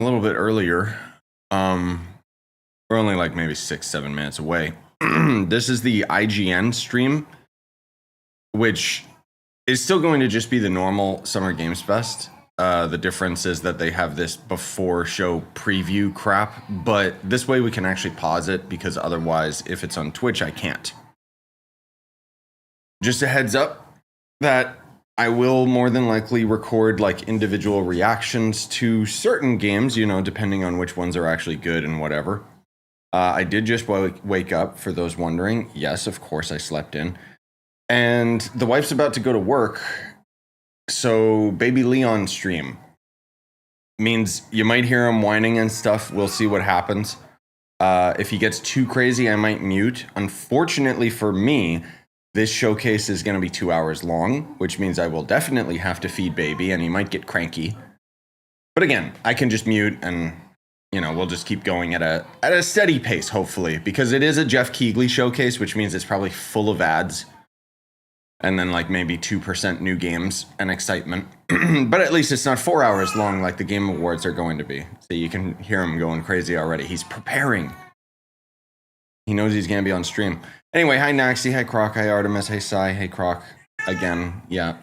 a little bit earlier. We're only like maybe 6-7 minutes away. This is the IGN stream, which is still going to just be the normal Summer Games Fest. The difference is that they have this before show preview crap, but this way we can actually pause it, because otherwise, if it's on Twitch, I can't. Just a heads up that I will more than likely record like individual reactions to certain games, you know, depending on which ones are actually good and whatever. I did just wake up, for those wondering. Yes, of course I slept in. And the wife's about to go to work, so baby Leon stream means you might hear him whining and stuff. We'll see what happens. If he gets too crazy, I might mute. Unfortunately for me, this showcase is going to be 2 hours long, which means I will definitely have to feed baby, and he might get cranky. But again, I can just mute, and you know, we'll just keep going at a steady pace, hopefully, because it is a Jeff Keighley showcase, which means it's probably full of ads. And then like maybe 2% new games and excitement. But at least it's not 4 hours long like the Game Awards are going to be. So you can hear him going crazy already. He's preparing. He knows he's going to be on stream. Anyway, hi Naxi, hi Croc, hi Artemis, hey Sai, hey Croc. Again, yeah.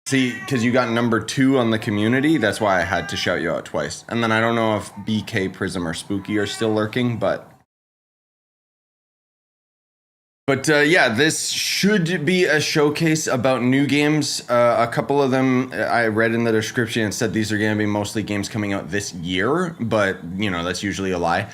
See, because you got number 2 on the community, that's why I had to shout you out twice. And then I don't know if BK, Prism, or Spooky are still lurking, but yeah, this should be a showcase about new games. A couple of them I read in the description and said these are going to be mostly games coming out this year, but you know, that's usually a lie.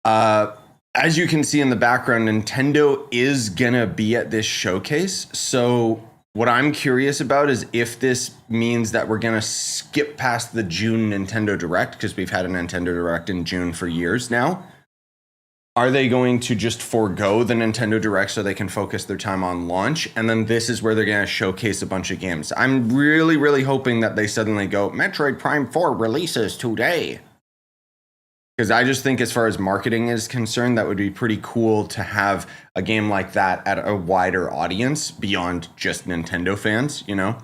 As you can see in the background, Nintendo is going to be at this showcase. So what I'm curious about is if this means that we're going to skip past the June Nintendo Direct, because we've had a Nintendo Direct in June for years now. Are they going to just forego the Nintendo Direct so they can focus their time on launch? And then this is where they're going to showcase a bunch of games. I'm really, really hoping that they suddenly go, Metroid Prime 4 releases today. Because I just think as far as marketing is concerned, that would be pretty cool to have a game like that at a wider audience beyond just Nintendo fans, you know?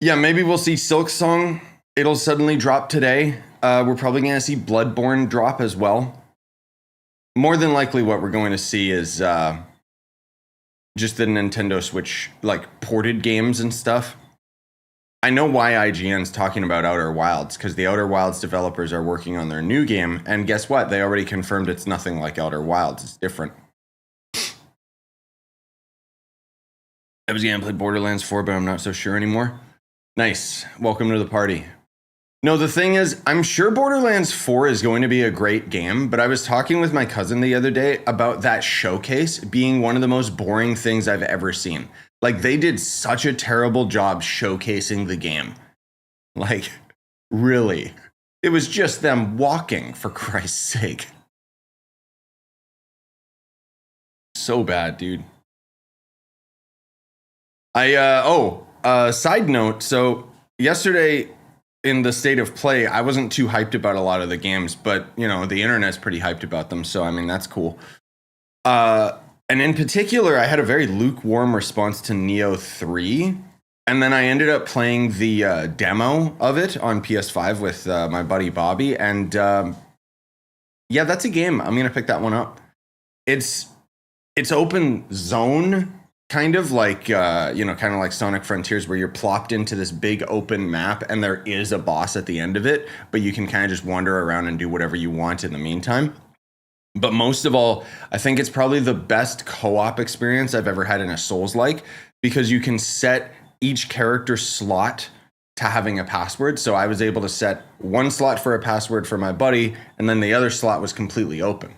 Yeah, maybe we'll see Silksong. It'll suddenly drop today. We're probably going to see Bloodborne drop as well. More than likely what we're going to see is just the Nintendo Switch, like, ported games and stuff. I know why IGN's talking about Outer Wilds, because the Outer Wilds developers are working on their new game, and guess what? They already confirmed it's nothing like Outer Wilds. It's different. I was going to play Borderlands 4, but I'm not so sure anymore. Nice. Welcome to the party. No, the thing is, I'm sure Borderlands 4 is going to be a great game, but I was talking with my cousin the other day about that showcase being one of the most boring things I've ever seen. Like, they did such a terrible job showcasing the game. Like, really. It was just them walking, for Christ's sake. So bad, dude. Side note, so yesterday in the State of Play, I wasn't too hyped about a lot of the games, but, you know, the internet's pretty hyped about them, so, I mean, that's cool. And in particular, I had a very lukewarm response to Neo 3, and then I ended up playing the demo of it on PS5 with my buddy Bobby, and yeah, that's a game. I'm going to pick that one up. It's open zone, kind of like, you know, kind of like Sonic Frontiers, where you're plopped into this big open map and there is a boss at the end of it, but you can kind of just wander around and do whatever you want in the meantime. But most of all, I think it's probably the best co-op experience I've ever had in a Souls-like, because you can set each character slot to having a password. So I was able to set one slot for a password for my buddy, and then the other slot was completely open.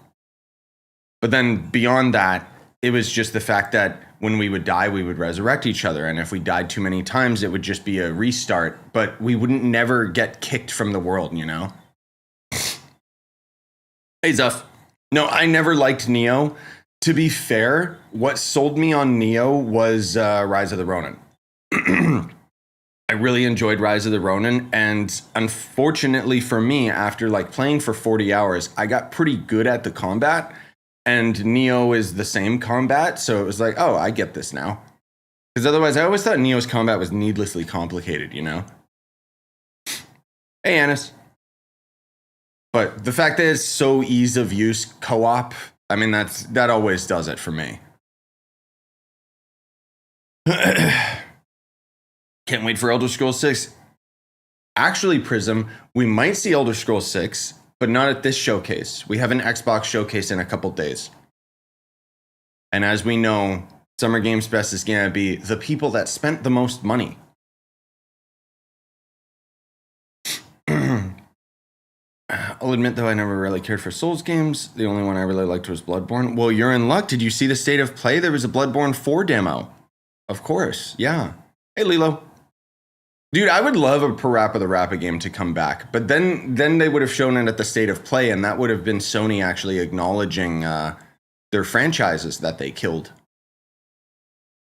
But then beyond that, it was just the fact that when we would die, we would resurrect each other. And if we died too many times, it would just be a restart. But we wouldn't never get kicked from the world, you know? Hey, Zuff. No, I never liked Neo. To be fair, what sold me on Neo was Rise of the Ronin. I really enjoyed Rise of the Ronin, and unfortunately for me, after like playing for 40 hours, I got pretty good at the combat, and Neo is the same combat, so it was like, oh, I get this now. Because otherwise, I always thought Neo's combat was needlessly complicated, you know? Hey, Annis. But the fact that it's so ease of use co-op, I mean, that always does it for me. Can't wait for Elder Scrolls 6. Actually, Prism, we might see Elder Scrolls 6, but not at this showcase. We have an Xbox showcase in a couple days. And as we know, Summer Games Fest is going to be the people that spent the most money. I'll admit, though, I never really cared for Souls games. The only one I really liked was Bloodborne. Well, you're in luck. Did you see the State of Play? There was a Bloodborne 4 demo. Of course, yeah. Hey, Lilo. Dude, I would love a Parappa the Rappa game to come back. But then they would have shown it at the State of Play, and that would have been Sony actually acknowledging their franchises that they killed.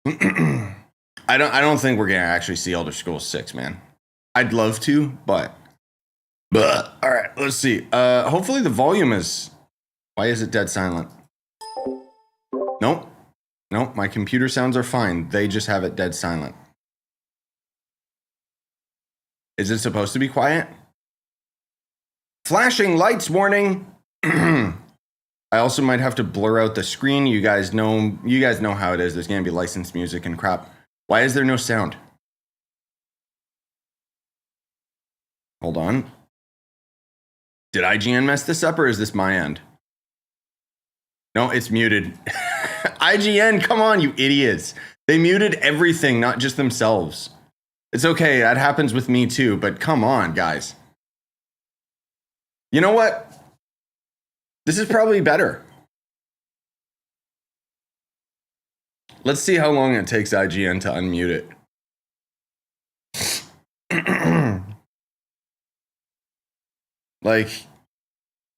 I don't think we're going to actually see Elder Scrolls 6, man. I'd love to, but... All right, let's see. Hopefully the volume is... Why is it dead silent? Nope. Nope, my computer sounds are fine. They just have it dead silent. Is it supposed to be quiet? Flashing lights warning! I also might have to blur out the screen. You guys know how it is. There's going to be licensed music and crap. Why is there no sound? Hold on. Did IGN mess this up, or is this my end? No, it's muted. IGN, come on, you idiots. They muted everything, not just themselves. It's okay, that happens with me too, but come on, guys. You know what? This is probably better. Let's see how long it takes IGN to unmute it. Like,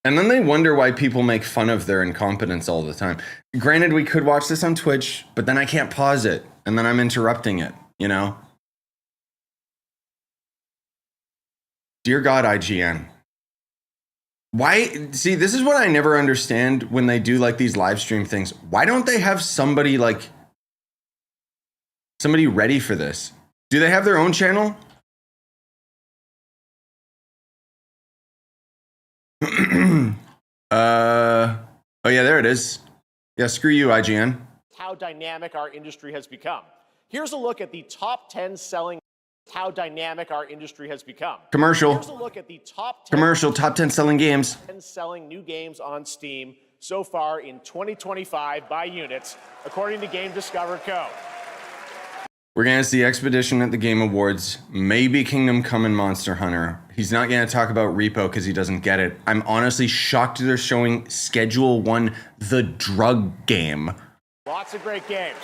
and then they wonder why people make fun of their incompetence all the time. Granted, we could watch this on Twitch, but then I can't pause it, and then I'm interrupting it, you know? Dear God, IGN. Why? See, this is what I never understand when they do like these live stream things. Why don't they have somebody ready for this? Do they have their own channel? Oh yeah, there it is. Yeah, screw you, IGN. How dynamic our industry has become. Here's a look at the top 10 selling. How dynamic our industry has become. Commercial. Here's a look at the top 10 top 10 selling games. 10 selling new games on Steam so far in 2025 by units, according to Game Discover Co. We're going to see Expedition at the Game Awards, maybe Kingdom Come and Monster Hunter. He's not going to talk about Repo because he doesn't get it. I'm honestly shocked they're showing Schedule 1, the drug game. Lots of great games.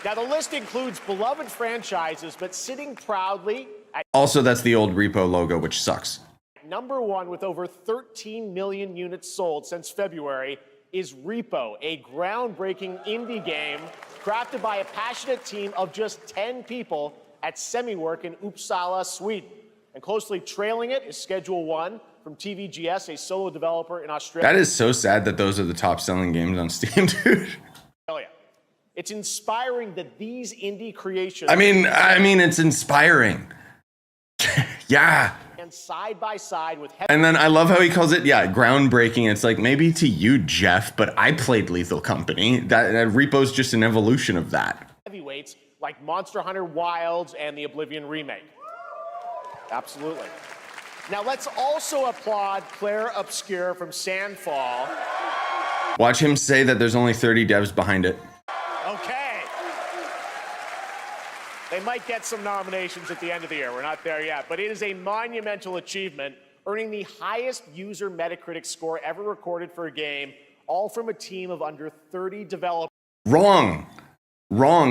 Now, the list includes beloved franchises, but sitting proudly at... Also, that's the old Repo logo, which sucks. Number one with over 13 million units sold since February is Repo, a groundbreaking indie game crafted by a passionate team of just 10 people at Semiwork in Uppsala, Sweden. And closely trailing it is Schedule 1 from TVGS, a solo developer in Australia. That is so sad that those are the top selling games on Steam, dude. It's inspiring that these indie creations... I mean, it's inspiring. Yeah. And side by side with... And then I love how he calls it, yeah, groundbreaking. It's like, maybe to you, Jeff, but I played Lethal Company. That Repo's just an evolution of that. Heavyweights like Monster Hunter Wilds and the Oblivion remake. Absolutely. Now let's also applaud Claire Obscure from Sandfall. Watch him say that there's only 30 devs behind it. Okay. They might get some nominations at the end of the year. We're not there yet, but it is a monumental achievement, earning the highest user Metacritic score ever recorded for a game, all from a team of under 30 developers. Wrong.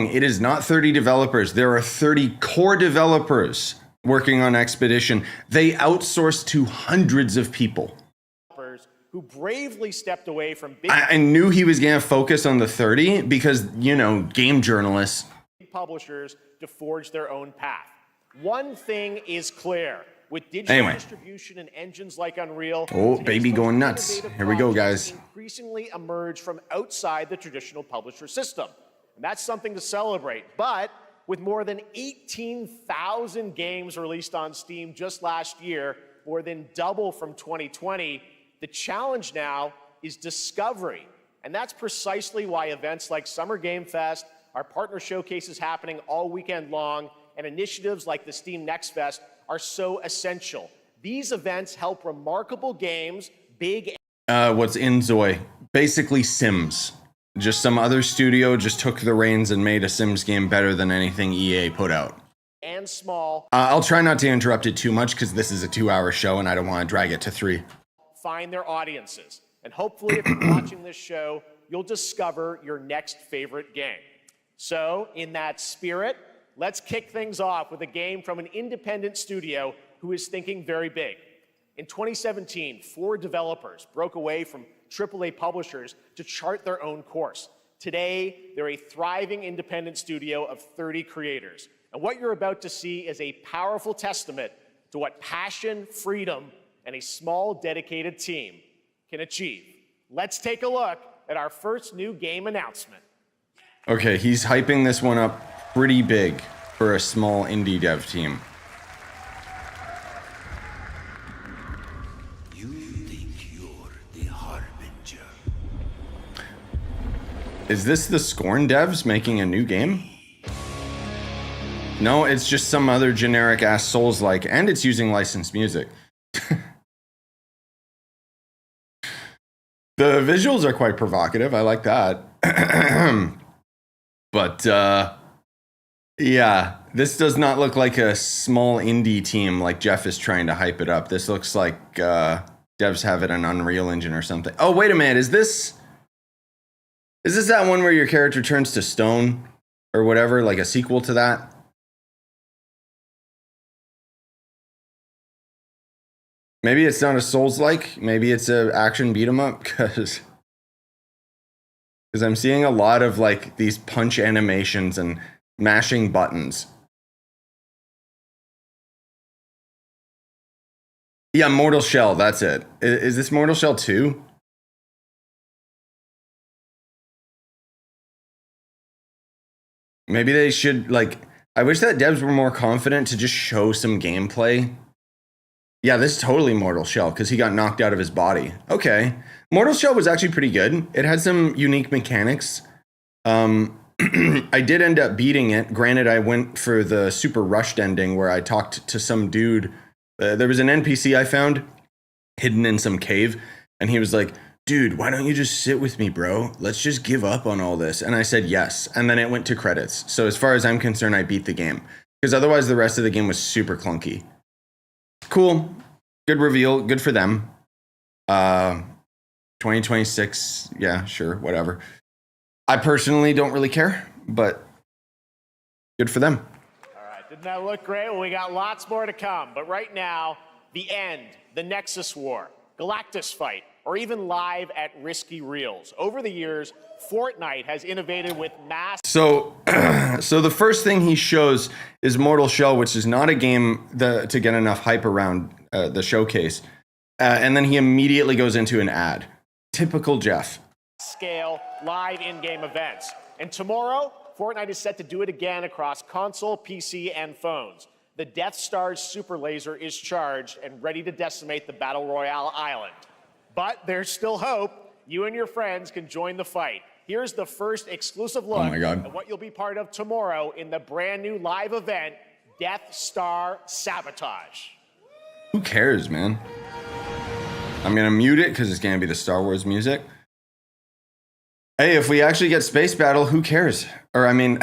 It is not 30 developers. There are 30 core developers working on Expedition. They outsourced to hundreds of people. Who bravely stepped away from big... I knew he was going to focus on the 30 because, you know, game journalists. Publishers to forge their own path. One thing is clear. With digital distribution and engines like Unreal... Oh, baby going nuts. Here we go, guys. ...increasingly emerge from outside the traditional publisher system. And that's something to celebrate. But with more than 18,000 games released on Steam just last year, more than double from 2020. The challenge now is discovery. And that's precisely why events like Summer Game Fest, our partner showcases happening all weekend long, and initiatives like the Steam Next Fest are so essential. These events help remarkable games, big. What's in Zoe? Basically Sims. Just some other studio just took the reins and made a Sims game better than anything EA put out. And small. I'll try not to interrupt it too much because this is a 2-hour show and I don't want to drag it to 3. Find their audiences. And hopefully, if you're watching this show, you'll discover your next favorite game. So, in that spirit, let's kick things off with a game from an independent studio who is thinking very big. In 2017, 4 developers broke away from AAA publishers to chart their own course. Today, they're a thriving independent studio of 30 creators. And what you're about to see is a powerful testament to what passion, freedom, and a small, dedicated team can achieve. Let's take a look at our first new game announcement. Okay, he's hyping this one up pretty big for a small indie dev team. You think you're the Harbinger? Is this the Scorn devs making a new game? No, it's just some other generic ass Souls-like, and it's using licensed music. The visuals are quite provocative. I like that. But, yeah, this does not look like a small indie team like Jeff is trying to hype it up. This looks like devs have it on Unreal Engine or something. Oh, wait a minute. Is this that one where your character turns to stone or whatever, like a sequel to that? Maybe it's not a Souls-like. Maybe it's a action beat 'em up because I'm seeing a lot of like these punch animations and mashing buttons. Yeah, Mortal Shell, that's it. Is this Mortal Shell 2? Maybe they should like, I wish that devs were more confident to just show some gameplay. Yeah, this is totally Mortal Shell because he got knocked out of his body. Okay. Mortal Shell was actually pretty good. It had some unique mechanics. I did end up beating it. Granted, I went for the super rushed ending where I talked to some dude. There was an NPC I found hidden in some cave. And he was like, dude, why don't you just sit with me, bro? Let's just give up on all this. And I said yes. And then it went to credits. So as far as I'm concerned, I beat the game. Because otherwise the rest of the game was super clunky. Cool. Good reveal. Good for them. 2026. Yeah, sure. Whatever. I personally don't really care, but good for them. All right. Didn't that look great? Well, we got lots more to come. But right now, the end, the Nexus War, Galactus Fight, or even live at Risky Reels. Over the years, Fortnite has innovated with mass. So the first thing he shows is Mortal Shell, which is not a game to get enough hype around the showcase. And then he immediately goes into an ad. Typical Jeff. Scale live in-game events. And tomorrow, Fortnite is set to do it again across console, PC, and phones. The Death Star's super laser is charged and ready to decimate the Battle Royale island. But there's still hope. You and your friends can join the fight. Here's the first exclusive look at what you'll be part of tomorrow in the brand new live event, Death Star Sabotage. Who cares, man? I'm going to mute it because it's going to be the Star Wars music. Hey, if we actually get Space Battle, who cares? Or, I mean,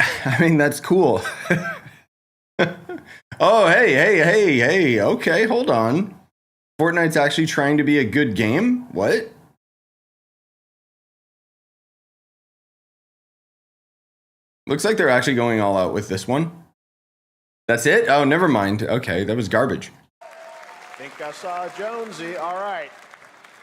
that's cool. Oh, hey. Okay, hold on. Fortnite's actually trying to be a good game? What? Looks like they're actually going all out with this one. That's it? Oh, never mind. Okay, that was garbage. Think I saw Jonesy. All right.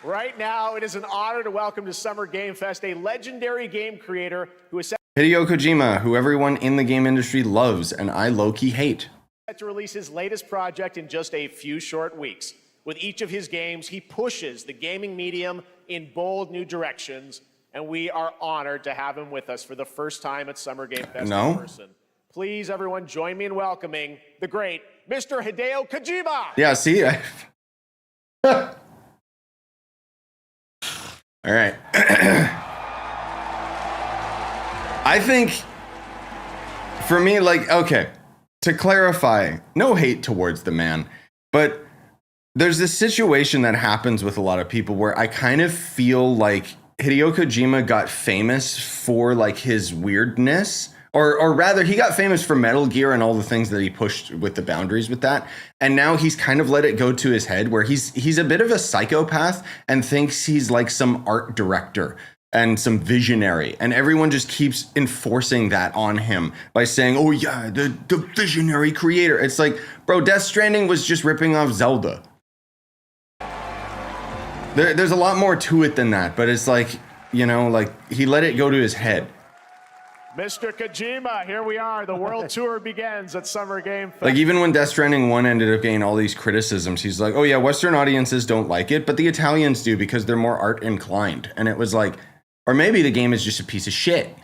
Right now, it is an honor to welcome to Summer Game Fest a legendary game creator who is set Hideo Kojima, who everyone in the game industry loves and I low-key hate. to release his latest project in just a few short weeks. With each of his games, he pushes the gaming medium in bold new directions, and we are honored to have him with us for the first time at Summer Game Fest in person. Please, everyone, join me in welcoming the great Mr. Hideo Kojima. Yeah, see, All right. I think for me, like, okay, to clarify, no hate towards the man, but there's this situation that happens with a lot of people where I kind of feel like Hideo Kojima got famous for like his weirdness, or rather he got famous for Metal Gear and all the things that he pushed with the boundaries with that. And now he's kind of let it go to his head where he's a bit of a psychopath and thinks he's like some art director and some visionary. And everyone just keeps enforcing that on him by saying, oh yeah, the visionary creator. It's like, bro, Death Stranding was just ripping off Zelda. There's a lot more to it than that, but it's like, you know, like he let it go to his head. Mr. Kojima, here we are. The world tour begins at Summer Game Fest. Like even when Death Stranding 1 ended up getting all these criticisms, he's like, oh yeah, Western audiences don't like it, but the Italians do because they're more art inclined. And it was like, or maybe the game is just a piece of shit.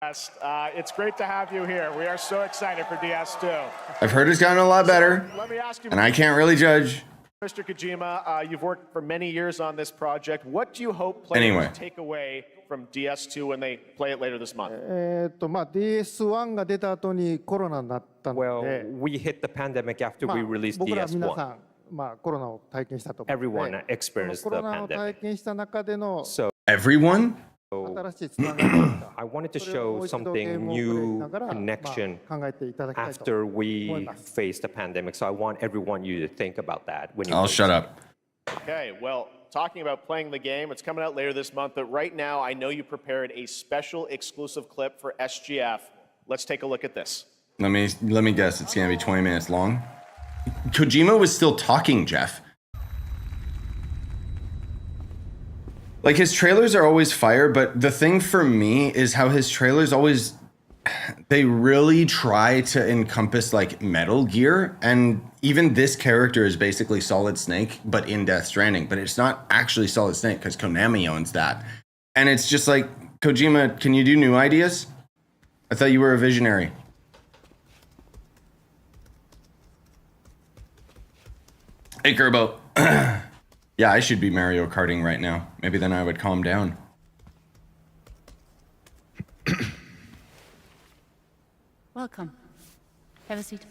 It's great to have you here. We are so excited for DS2. I've heard it's gotten a lot better, Let me ask you, and I can't really judge. Mr. Kojima, you've worked for many years on this project. What do you hope players take away from DS2 when they play it later this month? DS1 が出た後にコロナになったので、 Well, we hit the pandemic after we released 僕ら皆さ DS1. ん、コロナを体験したと思うので、 Everyone experienced コ the ロナを体 pandemic. 験した中での So Everyone? 新しいつながりが I wanted to それをも show う一度ゲー something ムをプレイし new ながら、connection 考えていただきたいと after 思い we ます。 faced the pandemic. So I want everyone you to think about that when you I'll shut up. Okay, well, talking about playing the game, it's coming out later this month, but right now I know you prepared a special exclusive clip for SGF. Let's take a look at this. Let me guess, it's gonna be 20 minutes long. Kojima was still talking, Jeff. Like his trailers are always fire, but the thing for me is how his trailers always, they really try to encompass like Metal Gear, and even this character is basically Solid Snake, but in Death Stranding, but it's not actually Solid Snake because Konami owns that. And it's just like, Kojima, can you do new ideas? I thought you were a visionary. Hey, Gerbo. Yeah, I should be Mario Karting right now. Maybe then I would calm down. Welcome. Have a seat.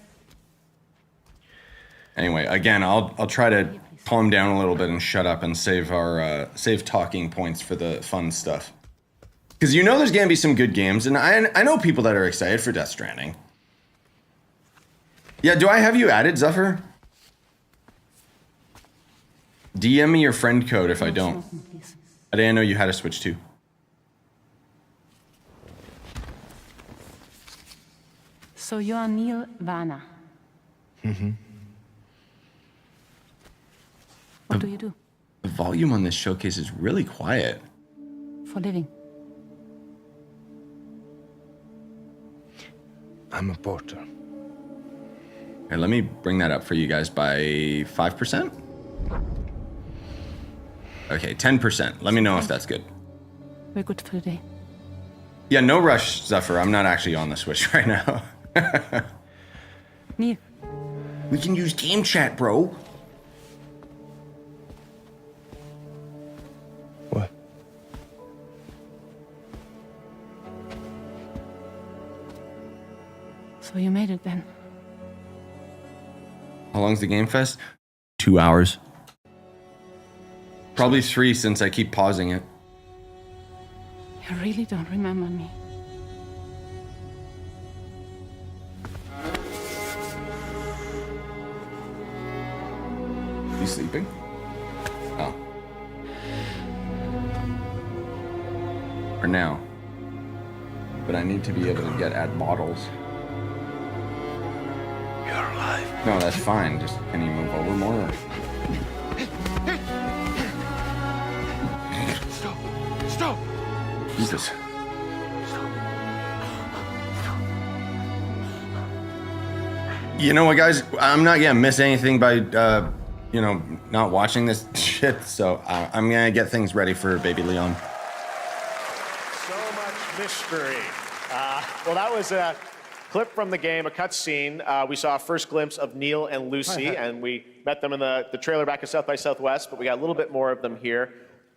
Anyway, again, I'll try to calm down a little bit and shut up and save our save talking points for the fun stuff. Because you know there's gonna be some good games, and I know people that are excited for Death Stranding. Yeah, do I have you added, Zephyr? DM me your friend code if I don't. I didn't know you had a Switch too. So you are Neil Varner. Mm-hmm. What do you do The volume on this showcase is really quiet. for living? I'm a porter. Here, let me bring that up for you guys by 5%. Okay, 10%. Let me know if that's good. We're good for the day. Yeah, no rush, Zephyr. I'm not actually on the Switch right now. Neil, We can use game chat, bro. What? so you made it then. How long's the Game Fest? 2 hours. Probably 3 since I keep pausing it. You really don't remember me. You sleeping? Oh. For now. But I need to be able to get at bottles. You're alive. No, that's fine. Just can you move over more? Stop! Stop! Jesus. You know what, guys? I'm not gonna miss anything by, you know, not watching this shit. So I'm gonna get things ready for Baby Leon. So much mystery. Well, that was clip from the game, a cutscene. We saw a first glimpse of Neil and Lucy, and we met them in the trailer back at South by Southwest, but we got a little bit more of them here.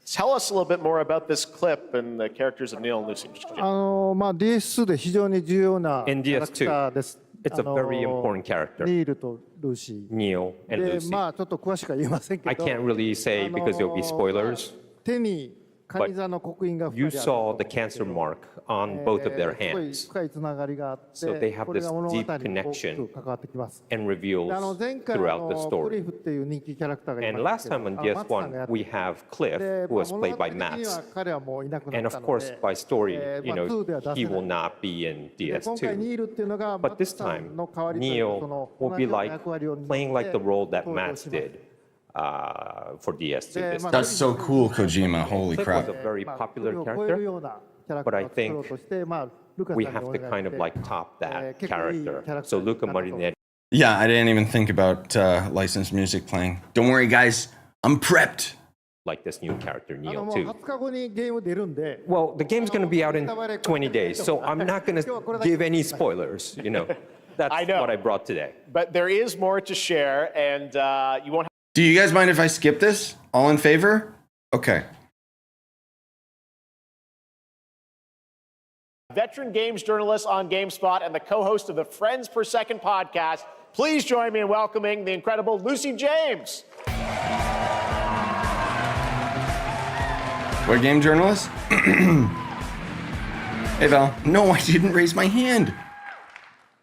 Tell us a little bit more about this clip and the characters of Neil and Lucy. DS2 で非常に重要なキ In ャラクターです It's a very important character. ニールとルーシー Neil and で Lucy. まあちょっと詳しくは言えませんけ I ど can't really say because there'll be spoilers. 手にカニ座の刻印が You 2人ある saw the cancer mark on both of their すごい hands 深いつながりがあって So they have これが this 物語に deep 大き connection く関わってきます and で reveals 前回 throughout the クリ story. フっていう人気キャラクターがい And ま last したけ time ど on マッツさん DS1, がやって we have Cliff, で who was 物 played 語 by 的には Mats. 彼はもういなくな And った of の course, で by story, you まあ know, 2では出 he せ will ない not be in で今回 DS2. ニールっていうのがマ But ッツ this さんの time, 代わりというそ Neil の will 同 be じような like 役割を担って playing like the role that 登場 Mats します did for DS2 this Yeah, time. That's so cool, Kojima. Holy Cliff crap. was a very まあ popular これを超える character. ようなキャラク But タ I ーを作ろう think としてまあルカさん we に have お to 願い kind し of て like top that 結構いいキャラ character. クター So に Luca なったと思う Marinetti. Yeah, I didn't even think about licensed music playing. Don't worry, guys. I'm prepped. Like this new character, も Neil, う too. 20日後にゲーム出るんで Well, the game's going to be out in 20 days, so I'm not going to give any spoilers, you know. That's I know. what I brought today. But there is more to share, and you won't Do you guys mind if I skip this? All in favor? Okay. veteran games journalist on GameSpot and the co-host of the Friends Per Second podcast. Please join me in welcoming the incredible Lucy James. What game journalist? Hey, Val. No, I didn't raise my hand.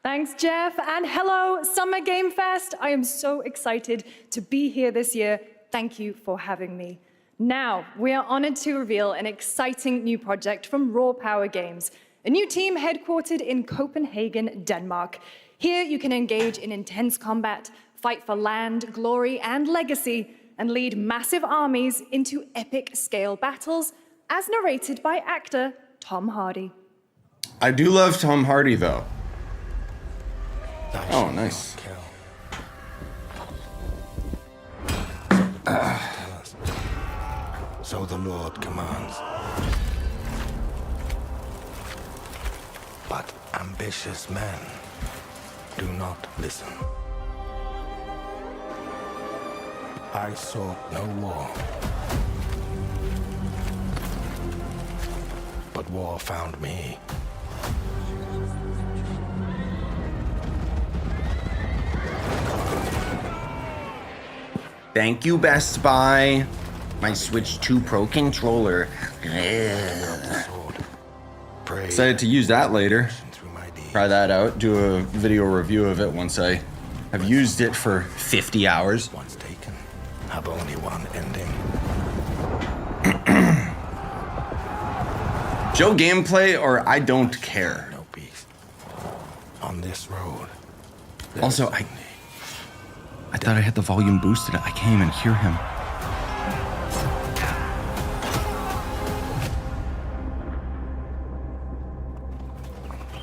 Thanks, Jeff, and hello, Summer Game Fest. I am so excited to be here this year. Thank you for having me. Now, we are honored to reveal an exciting new project from Raw Power Games, a new team headquartered in Copenhagen, Denmark. Here, you can engage in intense combat, fight for land, glory, and legacy, and lead massive armies into epic-scale battles, as narrated by actor Tom Hardy. I do love Tom Hardy, though. Oh, nice. So the Lord commands. But ambitious men do not listen. I sought no war. But war found me. Thank you, Best Buy. My Switch 2 Pro controller. Sword. Pray Excited to use that later. through my deeds. Try that out. Do a video review of it once I have used it for 50 hours. Once taken, have only one ending. Show gameplay or I don't care. No peace. On this road. Also, I thought I had the volume boosted. I can't even hear him.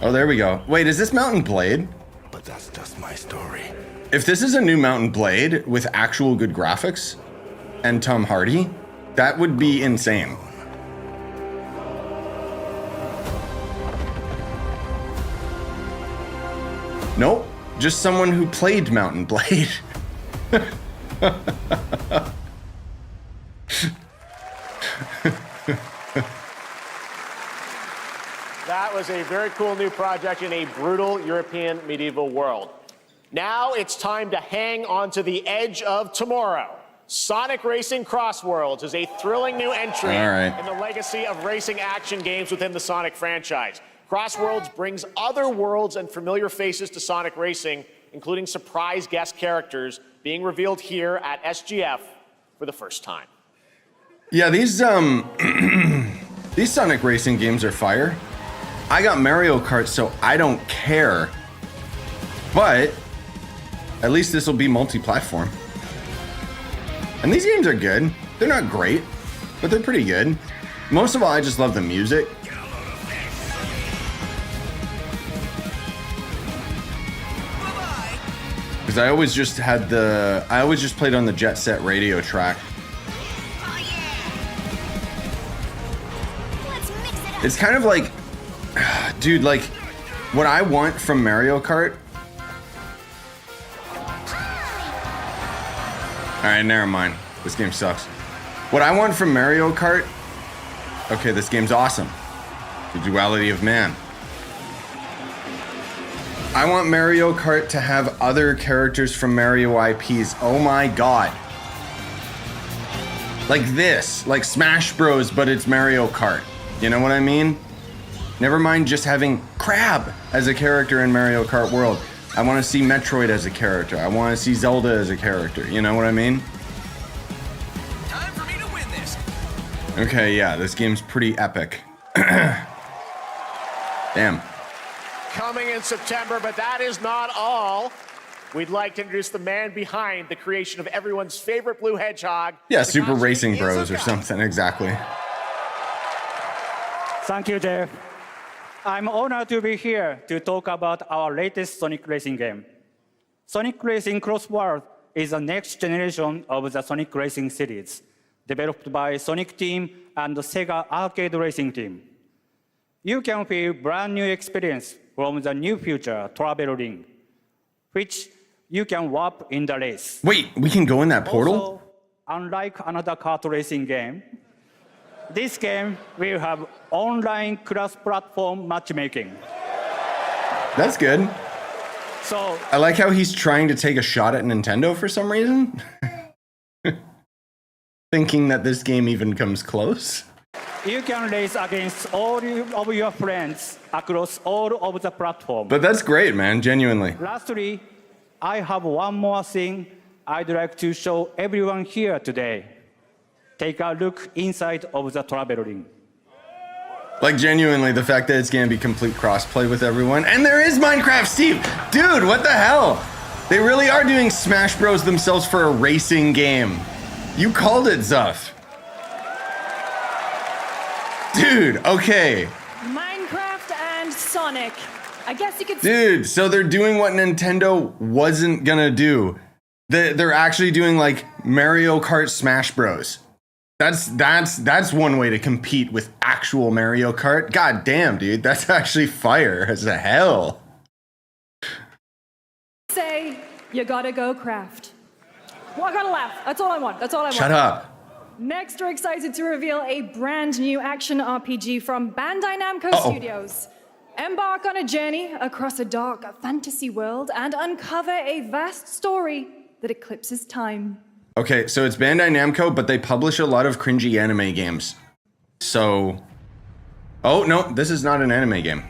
Oh, there we go. Wait, is this Mountain Blade? But that's just my story. If this is a new Mountain Blade with actual good graphics and Tom Hardy, that would be insane. Nope, just someone who played Mountain Blade. That was a very cool new project in a brutal European medieval world. Now it's time to hang on to the edge of tomorrow. Sonic Racing Crossworlds is a thrilling new entry All right. in the legacy of racing action games within the Sonic franchise. Crossworlds brings other worlds and familiar faces to Sonic Racing, including surprise guest characters being revealed here at SGF for the first time. Yeah, these these Sonic Racing games are fire. I got Mario Kart, so I don't care. But at least this will be multi-platform. And these games are good. They're not great, but they're pretty good. Most of all, I just love the music. Because I always just played on the Jet Set radio track. It's kind of like, dude, like, What I want from Mario Kart. Alright, never mind. This game sucks. What I want from Mario Kart. Okay, this game's awesome. The duality of man. I want Mario Kart to have other characters from Mario IPs. Oh my god. Like this. Like Smash Bros, but it's Mario Kart. You know what I mean? Never mind just having Crab as a character in Mario Kart World. I want to see Metroid as a character. I want to see Zelda as a character. You know what I mean? Time for me to win this. Okay, yeah, this game's pretty epic. Damn. Coming in September, but that is not all. We'd like to introduce the man behind the creation of everyone's favorite blue hedgehog. Yeah, The Super costume Racing is Bros a or guy. something, exactly. Thank you, Jeff. I'm honored to be here to talk about our latest Sonic Racing game. Sonic Racing Crossworlds is the next generation of the Sonic Racing series, developed by Sonic Team and the Sega Arcade Racing Team. You can feel brand new experience from the new future travel ring, which you can warp in the race. Wait, we can go in that portal? Also, unlike another kart racing game, this game will have online cross-platform matchmaking. That's good. So I like how he's trying to take a shot at Nintendo for some reason. Thinking that this game even comes close. you can race against all of your friends across all of the platforms. But that's great, man, genuinely. Lastly, I have one more thing I'd like to show everyone here today. Take a look inside of the travel ring. Like, genuinely, the fact that it's gonna be complete crossplay with everyone. And there is Minecraft Steve! Dude, what the hell? They really are doing Smash Bros themselves for a racing game. You called it, Zuff. Dude, okay. Minecraft and Sonic. I guess you could. Dude, so they're doing what Nintendo wasn't gonna do. They're actually doing, like, Mario Kart Smash Bros. That's one way to compete with actual Mario Kart. God damn, dude, that's actually fire as a hell. Say, you gotta go craft. Well, I gotta laugh. That's all I want. That's all I want. Shut up. Next, we're excited to reveal a brand new action RPG from Bandai Namco Uh-oh. Studios. Embark on a journey across a dark fantasy world and uncover a vast story that eclipses time. Okay, so it's Bandai Namco, but they publish a lot of cringy anime games. So... Oh, no, this is not an anime game.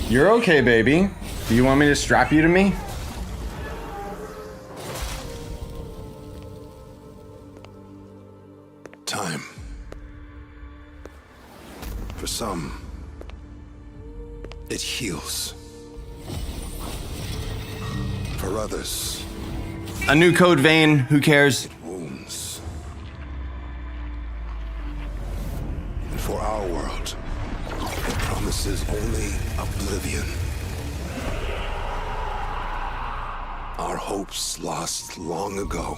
You're okay, baby. Do you want me to strap you to me? Time. For some, it heals. For others, A new code vein, who cares? wounds. And for our world, it promises only oblivion. Our hopes lost long ago.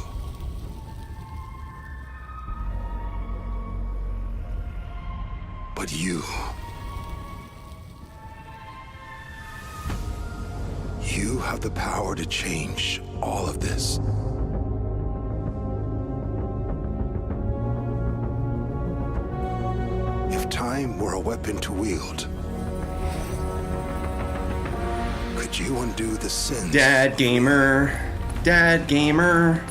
But you have the power to change all of this. If time were a weapon to wield, could you undo the sins? Dad gamer. Dad gamer.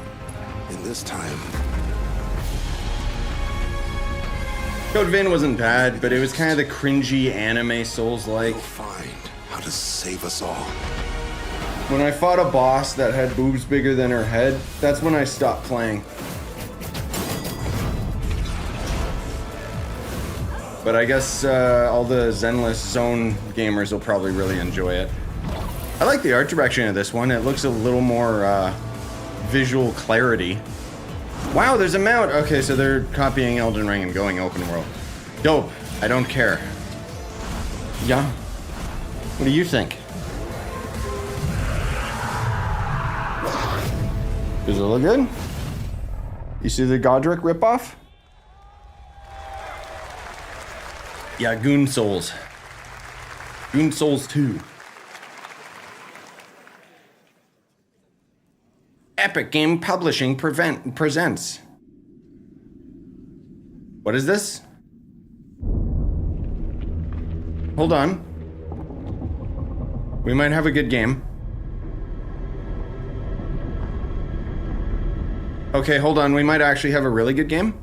In this time, Code Vein wasn't bad, but it was kind of the cringy anime Souls-like. you'll find how to save us all. When I fought a boss that had boobs bigger than her head, that's when I stopped playing. But I guess all the Zenless Zone gamers will probably really enjoy it. I like the art direction of this one. It looks a little more visual clarity. Wow, there's a mount. Okay, so they're copying Elden Ring and going open world. Dope. I don't care. Yeah. What do you think? Does it look good? You see the Godric ripoff? Yeah, Goon Souls. Goon Souls 2. Epic Game Publishing presents. What is this? Hold on. We might have a good game. Okay, hold on. We might actually have a really good game.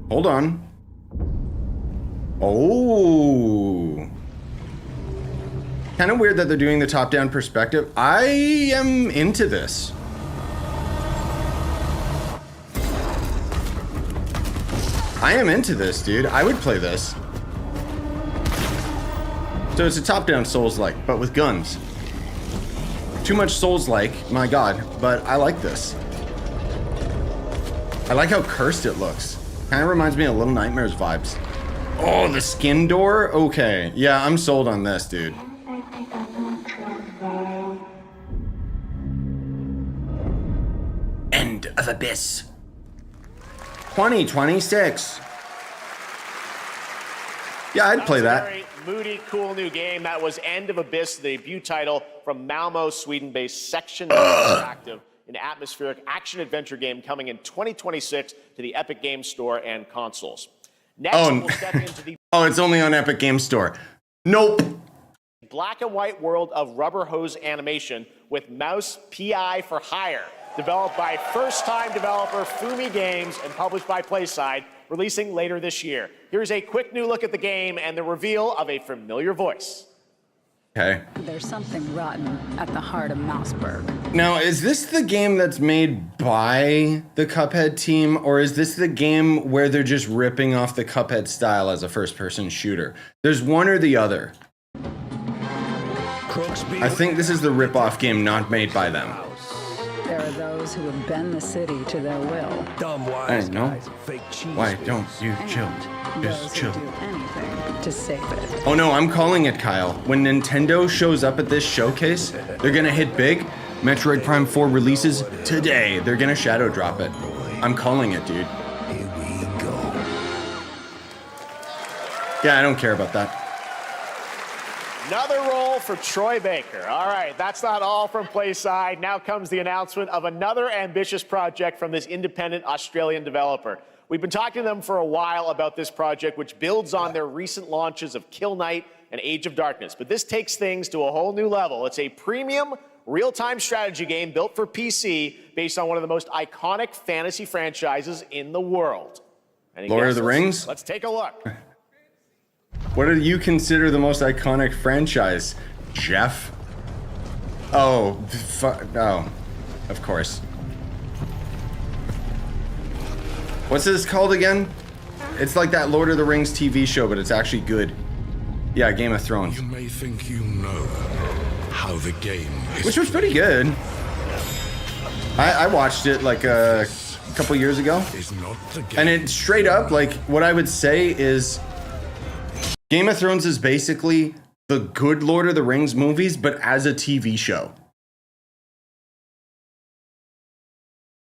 Hold on. Oh. Kind of weird that they're doing the top-down perspective. I am into this. I am into this, dude. I would play this. So it's a top-down Souls-like, but with guns. Too much Souls-like, my god, but I like this. I like how cursed it looks. Kind of reminds me of Little Nightmares vibes. Oh, the skin door? Okay. Yeah, I'm sold on this, dude. End of Abyss. 2026. Yeah, I'd play that. Very moody, cool new game. That was End of Abyss, the debut title from Malmo, Sweden-based Section Interactive, an atmospheric action-adventure game coming in 2026 to the Epic Games Store and consoles. Next, we'll step into the oh, it's only on Epic Games Store. Nope. black and white world of rubber hose animation with Mouse PI for Hire, developed by first-time developer Fumi Games and published by PlaySide, releasing later this year. Here's a quick new look at the game and the reveal of a familiar voice. Okay. There's something rotten at the heart of Mouseburg. Now, is this the game that's made by the Cuphead team, or is this the game where they're just ripping off the Cuphead style as a first-person shooter? There's one or the other. I think this is the rip-off game not made by them. There are those who would bend the city to their will. Dumb wise I know. guys, fake cheese Why whiz. don't you chill? And Just those chill. who do anything to save it. Oh no, I'm calling it, Kyle. When Nintendo shows up at this showcase, they're gonna hit big. Metroid Prime 4 releases today. They're gonna shadow drop it. I'm calling it, dude. Here we go. Yeah, I don't care about that. Another role for Troy Baker. All right, that's not all from PlaySide. Now comes the announcement of another ambitious project from this independent Australian developer. We've been talking to them for a while about this project, which builds on their recent launches of Kill Knight and Age of Darkness. But this takes things to a whole new level. It's a premium, real-time strategy game built for PC based on one of the most iconic fantasy franchises in the world. Any Lord of the guesses? Rings? Let's take a look. What do you consider the most iconic franchise, Jeff? Oh, oh, of course. What's this called again? It's like that Lord of the Rings TV show, but it's actually good. Yeah, Game of Thrones. You may think you know how the game is. Which was pretty good. I watched it like a couple years ago. Is not the game. And it straight up, like, what I would say is Game of Thrones is basically the good Lord of the Rings movies, but as a TV show.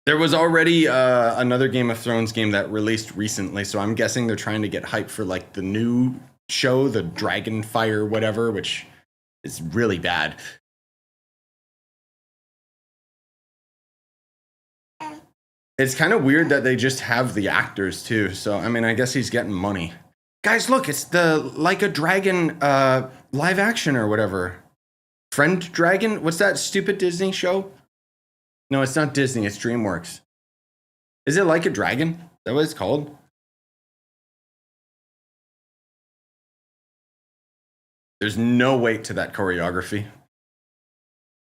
There was already another Game of Thrones game that released recently, so I'm guessing they're trying to get hype for like the new show, the Dragonfire whatever, which is really bad. It's kind of weird that they just have the actors too, so I mean, I guess he's getting money. Guys, look, it's the Like a Dragon live action or whatever. Friend Dragon? What's that stupid Disney show? No, it's not Disney, it's DreamWorks. Is it Like a Dragon? Is that what it's called? There's no weight to that choreography.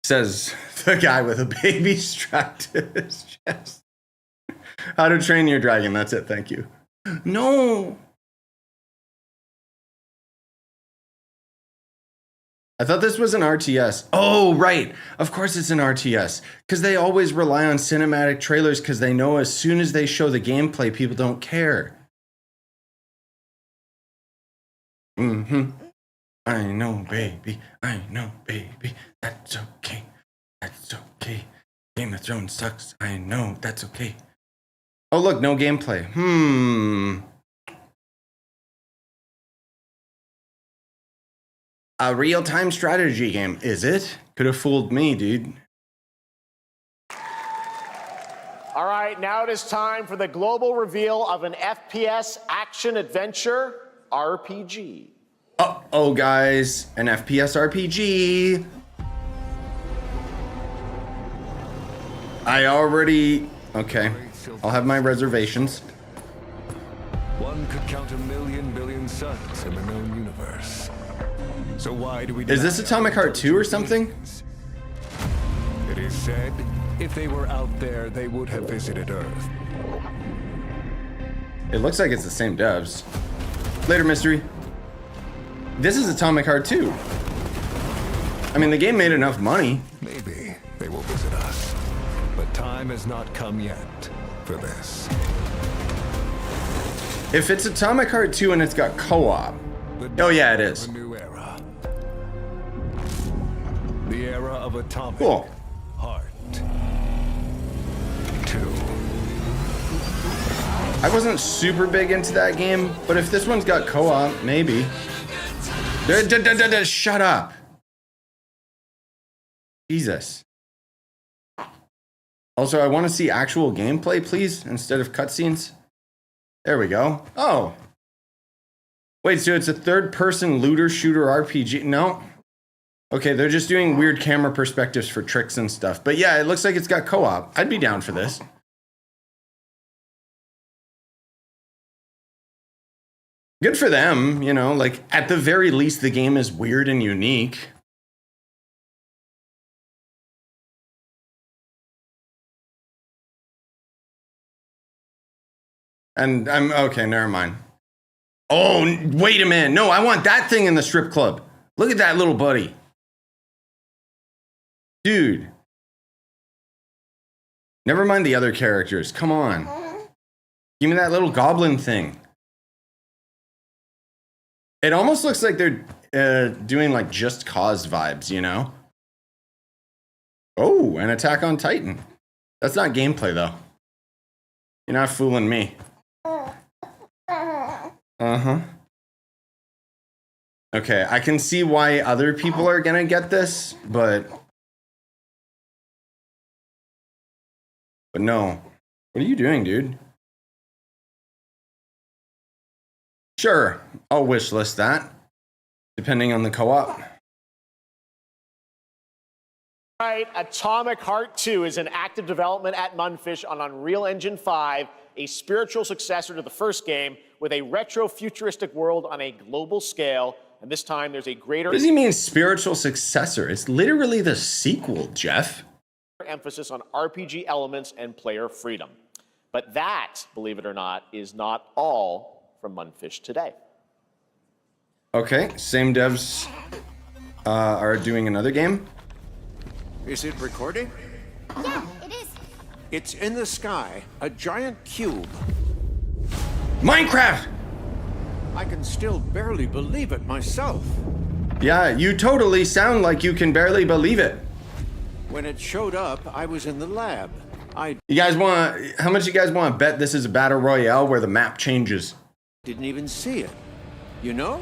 Says the guy with a baby strapped to his chest. How to Train Your Dragon, that's it, thank you. No! I thought this was an RTS. Oh, right. Of course it's an RTS. Because they always rely on cinematic trailers because they know as soon as they show the gameplay, people don't care. I know, baby. I know, baby. That's okay. That's okay. Game of Thrones sucks. I know. That's okay. Oh, look, no gameplay. A real-time strategy game, is it? Could have fooled me, dude. All right, now it is time for the global reveal of an FPS action-adventure RPG. Oh, guys, an FPS RPG. I already... Okay, I'll have my reservations. One could count 1,000,000 billion suns in the known universe. So why do we... Is this Atomic Heart 2 or something? It is said, if they were out there, they would have visited Earth. It looks like it's the same devs. Later, mystery. This is Atomic Heart 2. I mean, the game made enough money. Maybe they will visit us. But time has not come yet for this. If it's Atomic Heart 2 and it's got co-op. Oh yeah, it is. A new era. The era of Atomic Heart 2. I wasn't super big into that game, but if this one's got co-op, maybe. Shut up. Jesus. Also, I want to see actual gameplay, please, instead of cutscenes. There we go. Oh. Wait, so it's a third-person looter-shooter RPG? No. Okay, they're just doing weird camera perspectives for tricks and stuff. But yeah, it looks like it's got co-op. I'd be down for this. Good for them, you know, like, at the very least, the game is weird and unique. And I'm, okay, never mind. Oh, wait a minute. No, I want that thing in the strip club. Look at that little buddy. Dude. Never mind the other characters. Come on. Give me that little goblin thing. It almost looks like they're doing like Just Cause vibes, you know? Oh, an Attack on Titan. That's not gameplay, though. You're not fooling me. Uh-huh. Okay, I can see why other people are gonna get this, but no. What are you doing, dude? Sure, I'll wishlist that, depending on the co-op. Right, Atomic Heart 2 is in active development at Munfish on Unreal Engine 5, a spiritual successor to the first game with a retro-futuristic world on a global scale. And this time there's a greater... What does he mean spiritual successor? It's literally the sequel, Jeff. ...emphasis on RPG elements and player freedom. But that, believe it or not, is not all from Munfish today. Okay, same devs are doing another game. Is it recording? Yeah, it is. It's in the sky, a giant cube. Minecraft! I can still barely believe it myself. Yeah, you totally sound like you can barely believe it. When it showed up, I was in the lab. You guys want, how much you guys want to bet this is a battle royale where the map changes? Didn't even see it. You know,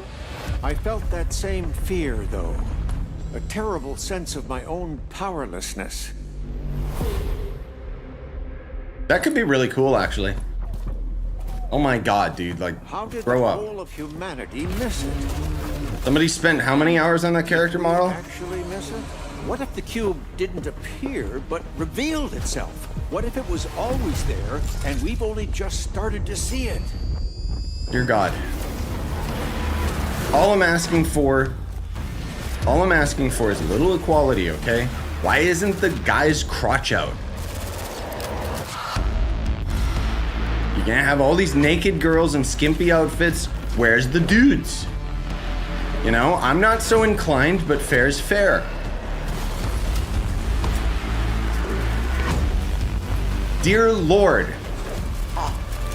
I felt that same fear, though. A terrible sense of my own powerlessness. That could be really cool, actually. Oh my god, dude, like, how did grow the up. whole of humanity miss it? Somebody spent how many hours on that character model? Actually miss it? What if the cube didn't appear, but revealed itself? What if it was always there, and we've only just started to see it? Dear God. All I'm asking for is a little equality, okay? Why isn't the guy's crotch out? You're gonna have all these naked girls in skimpy outfits. Where's the dudes? You know, I'm not so inclined, but fair's fair. Dear Lord.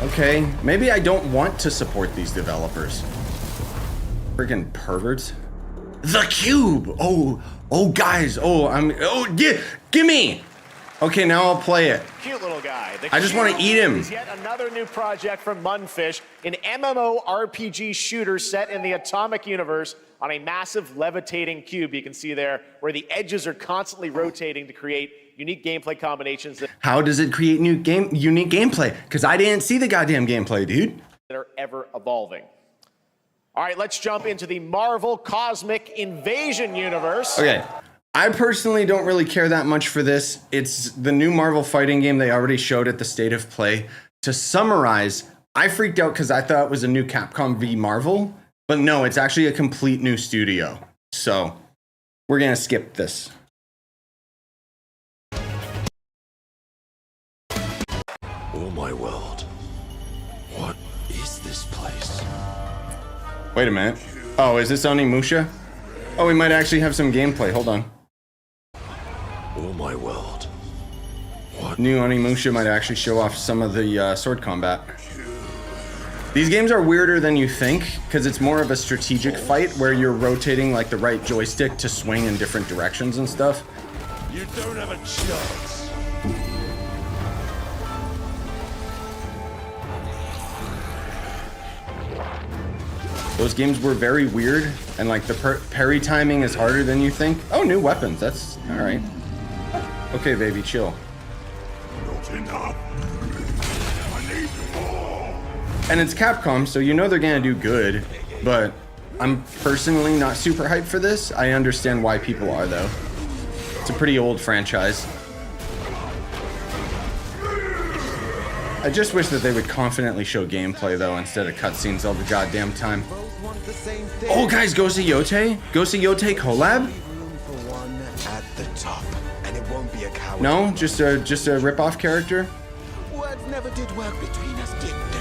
Okay, maybe I don't want to support these developers. Freaking perverts. The Cube. Oh, guys. Gimme. Okay, now I'll play it. Cute little guy. I just want to eat him. Is yet another new project from Munfish, an MMORPG shooter set in the Atomic universe on a massive levitating cube. You can see there where the edges are constantly rotating to create unique gameplay combinations How does it create unique gameplay? Because I didn't see the goddamn gameplay, dude. that are ever evolving. All right, let's jump into the Marvel Cosmic Invasion universe. Okay. I personally don't really care that much for this. It's the new Marvel fighting game they already showed at the State of Play. To summarize, I freaked out because I thought it was a new Capcom v Marvel, but no, it's actually a complete new studio. So we're gonna skip this. Oh my world. What is this place? Wait a minute. Oh, is this Onimusha? Oh, we might actually have some gameplay. Hold on. Oh my world. What? New Onimusha might actually show off some of the sword combat. These games are weirder than you think, because it's more of a strategic fight where you're rotating like the right joystick to swing in different directions and stuff. You don't have a chance. Those games were very weird, and like the parry timing is harder than you think. Oh, new weapons. That's all right. Okay, baby, chill. Not enough. I need more. And it's Capcom, so you know they're gonna do good, but I'm personally not super hyped for this. I understand why people are, though. It's a pretty old franchise. I just wish that they would confidently show gameplay, though, instead of cutscenes all the goddamn time. Oh, guys, Ghost of Yote? Ghost of Yote collab? At the top, and it won't be a coward. No, just a rip-off character? Words never did work between us, did they?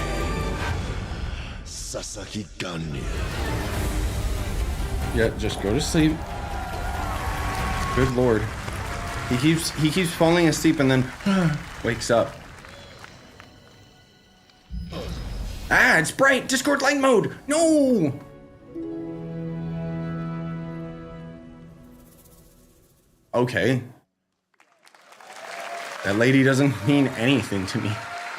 Sasaki Ganyu. Yeah, just go to sleep. Good lord. He keeps falling asleep and then wakes up. Ah, it's bright! Discord light mode! No! Okay. That lady doesn't mean anything to me.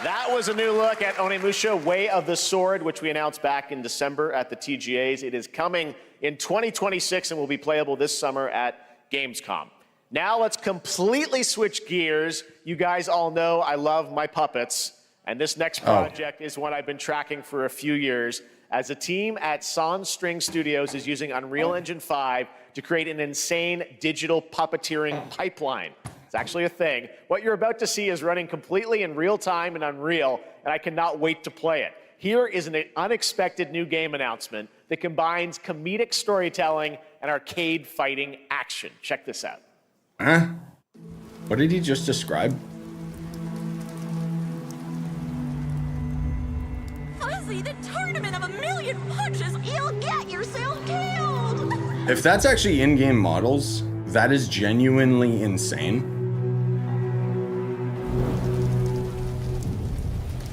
That was a new look at Onimusha Way of the Sword, which we announced back in December at the TGAs. It is coming in 2026 and will be playable this summer at Gamescom. Now let's completely switch gears. You guys all know I love my puppets, and this next project is one I've been tracking for a few years, as a team at Sans String Studios is using Unreal Engine 5 to create an insane digital puppeteering pipeline. It's actually a thing. What you're about to see is running completely in real time in Unreal, and I cannot wait to play it. Here is an unexpected new game announcement that combines comedic storytelling and arcade fighting action. Check this out. Huh? What did he just describe? Fuzzy, the tournament of a million punches, you'll get yourself killed! If that's actually in-game models, that is genuinely insane.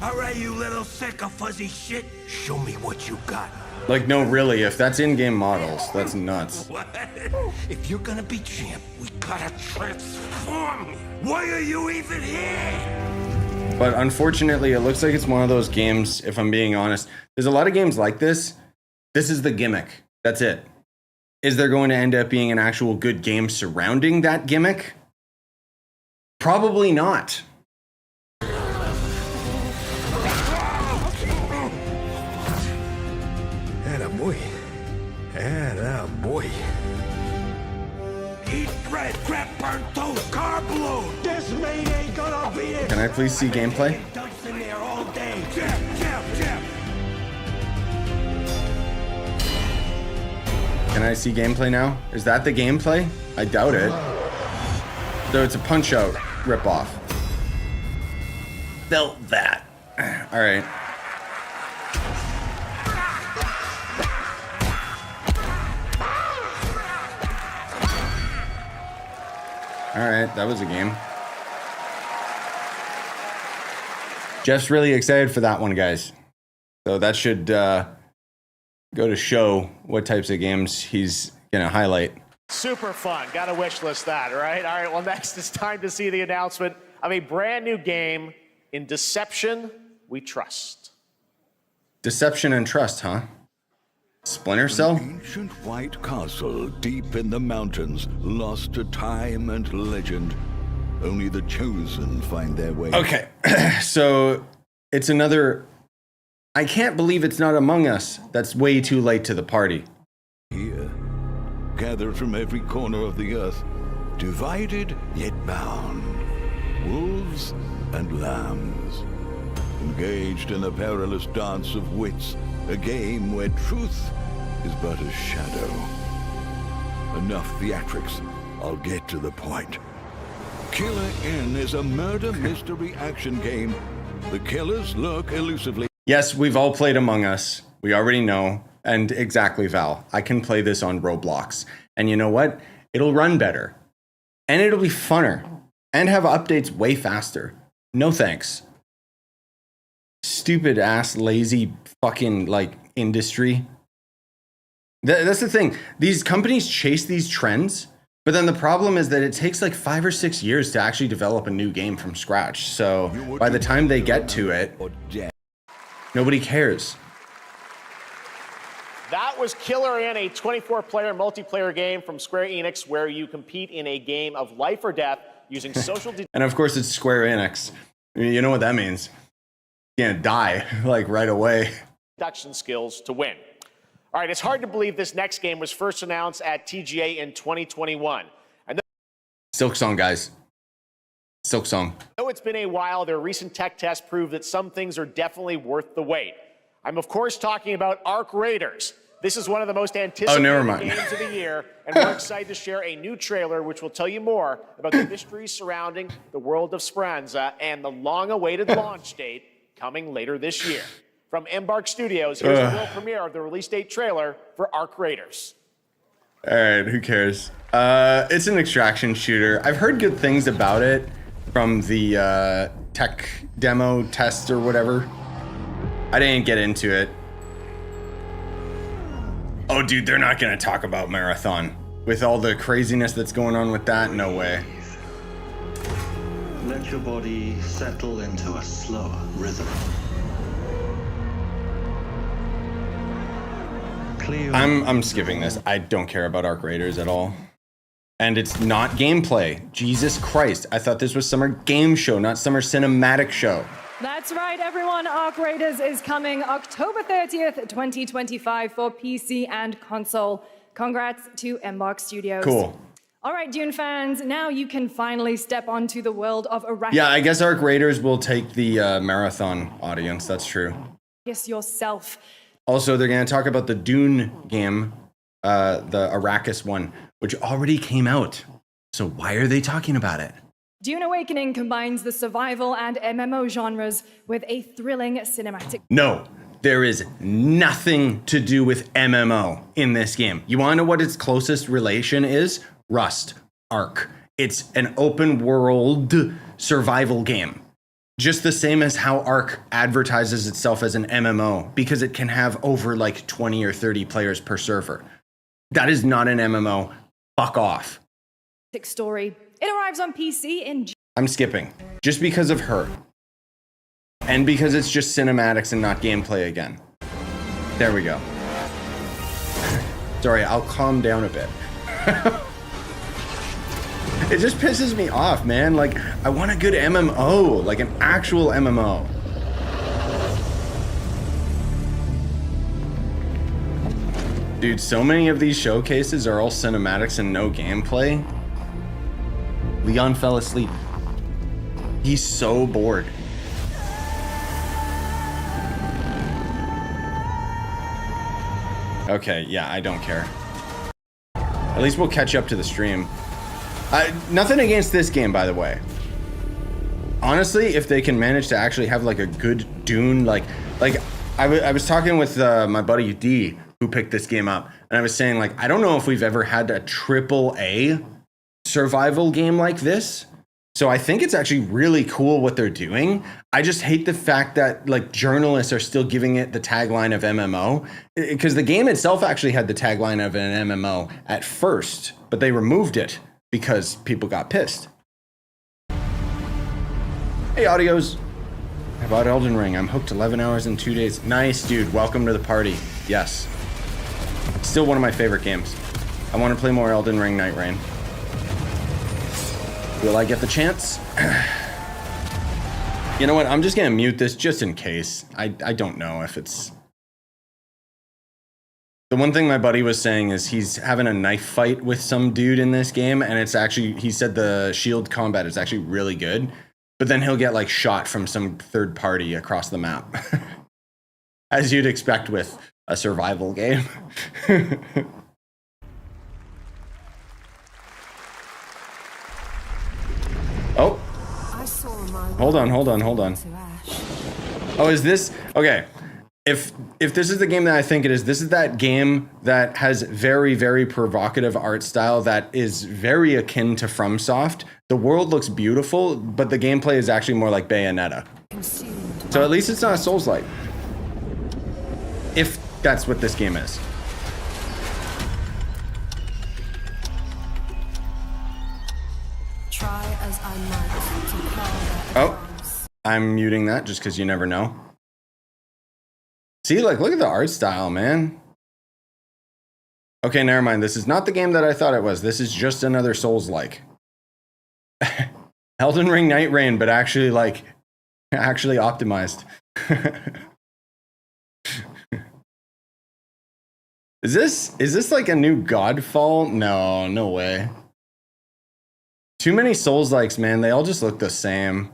All right, you little sick of fuzzy shit. Show me what you got. Like, no, really, if that's in-game models, that's nuts. What? If you're gonna be champ, we gotta transform you. Why are you even here? But unfortunately, it looks like it's one of those games, if I'm being honest. There's a lot of games like this. This is the gimmick. That's it. Is there going to end up being an actual good game surrounding that gimmick? Probably not. Attaboy. Attaboy. Eat bread, crap, burn toast, carb load. This mate ain't gonna be it. Can I please see gameplay? Dunks in there all day. Jab. Can I see gameplay now? Is that the gameplay? I doubt it. So it's a Punch-Out ripoff. Felt that. All right. All right, that was a game. Jeff's really excited for that one, guys. So that should go to show what types of games he's going to highlight. Super fun. Got to wish list that, right? All right, well, next it's time to see the announcement of a brand new game in Deception We Trust. Deception and Trust, huh? Splinter Cell? An ancient white castle deep in the mountains, lost to time and legend. Only the chosen find their way. Okay, so it's another... I can't believe it's not Among Us. That's way too late to the party. Here, gathered from every corner of the earth, divided yet bound, wolves and lambs, engaged in a perilous dance of wits, a game where truth is but a shadow. Enough theatrics, I'll get to the point. Killer Inn is a murder mystery action game. The killers lurk elusively. Yes, we've all played Among Us. We already know. And exactly, Val, I can play this on Roblox. And you know what? It'll run better. And it'll be funner. And have updates way faster. No thanks. Stupid ass, lazy fucking, like, industry. That's the thing. These companies chase these trends, but then the problem is that it takes like 5 or 6 years to actually develop a new game from scratch. So by the time they get to it, nobody cares. That was Killer Inn, a 24-player multiplayer game from Square Enix where you compete in a game of life or death using social... And of course, it's Square Enix. You know what that means. You can't die, like, right away. ...deduction skills to win. All right, it's hard to believe this next game was first announced at TGA in 2021. Silk Song, guys. Silk Song. Though it's been a while, their recent tech tests prove that some things are definitely worth the wait. I'm, of course, talking about Arc Raiders. This is one of the most anticipated games of the year, and we're excited to share a new trailer which will tell you more about the mysteries surrounding the world of Speranza and the long-awaited launch date coming later this year. From Embark Studios, here's the world premiere of the release date trailer for Arc Raiders. All right, who cares? It's an extraction shooter. I've heard good things about it from the tech demo test or whatever. I didn't get into it. Oh, dude, they're not going to talk about Marathon. With all the craziness that's going on with that, no way. Let your body settle into a slower rhythm. I'm skipping this. I don't care about Arc Raiders at all. And it's not gameplay. Jesus Christ. I thought this was summer game show, not summer cinematic show. That's right, everyone. Arc Raiders is coming October 30th, 2025 for PC and console. Congrats to Embark Studios. Cool. All right, Dune fans, now you can finally step onto the world of Arrakis. Yeah, I guess Arc Raiders will take the Marathon audience. That's true. Yourself. Also, they're going to talk about the Dune game, the Arrakis one, which already came out. So why are they talking about it? Dune Awakening combines the survival and MMO genres with a thrilling cinematic... No, there is nothing to do with MMO in this game. You want to know what its closest relation is? Rust, Ark. It's an open world survival game. Just the same as how Ark advertises itself as an MMO, because it can have over like 20 or 30 players per server. That is not an MMO. Fuck off. Story. It arrives on PC in... I'm skipping. Just because of her. And because it's just cinematics and not gameplay again. There we go. Sorry, I'll calm down a bit. It just pisses me off, man. Like, I want a good MMO, like an actual MMO. Dude, so many of these showcases are all cinematics and no gameplay. Leon fell asleep. He's so bored. Okay, yeah, I don't care. At least we'll catch up to the stream. Nothing against this game, by the way. Honestly, if they can manage to actually have like a good Dune, like I was talking with my buddy D, who picked this game up, and I was saying, like, I don't know if we've ever had a AAA survival game like this. So I think it's actually really cool what they're doing. I just hate the fact that like journalists are still giving it the tagline of MMO, because the game itself actually had the tagline of an MMO at first, but they removed it because people got pissed. Hey, Audios. I bought Elden Ring. I'm hooked 11 hours in 2 days. Nice, dude. Welcome to the party. Yes. Still one of my favorite games. I want to play more Elden Ring Night Rain. Will I get the chance? You know what? I'm just going to mute this just in case. I don't know if it's... The one thing my buddy was saying is he's having a knife fight with some dude in this game, and it's actually... He said the shield combat is actually really good, but then he'll get like shot from some third party across the map. As you'd expect with a survival game. Oh, hold on. Oh, is this okay? If this is the game that I think it is, this is that game that has very, very provocative art style that is very akin to FromSoft. The world looks beautiful, but the gameplay is actually more like Bayonetta. So at least it's not a Souls-like. If that's what this game is. Try as I might to quell their Oh, I'm muting that just because you never know. See, like, look at the art style, man. Okay, never mind. This is not the game that I thought it was. This is just another Souls-like. Elden Ring Night Rain, but actually, like, actually optimized. Is this like a new Godfall? No, no way. Too many Souls-likes, man. They all just look the same.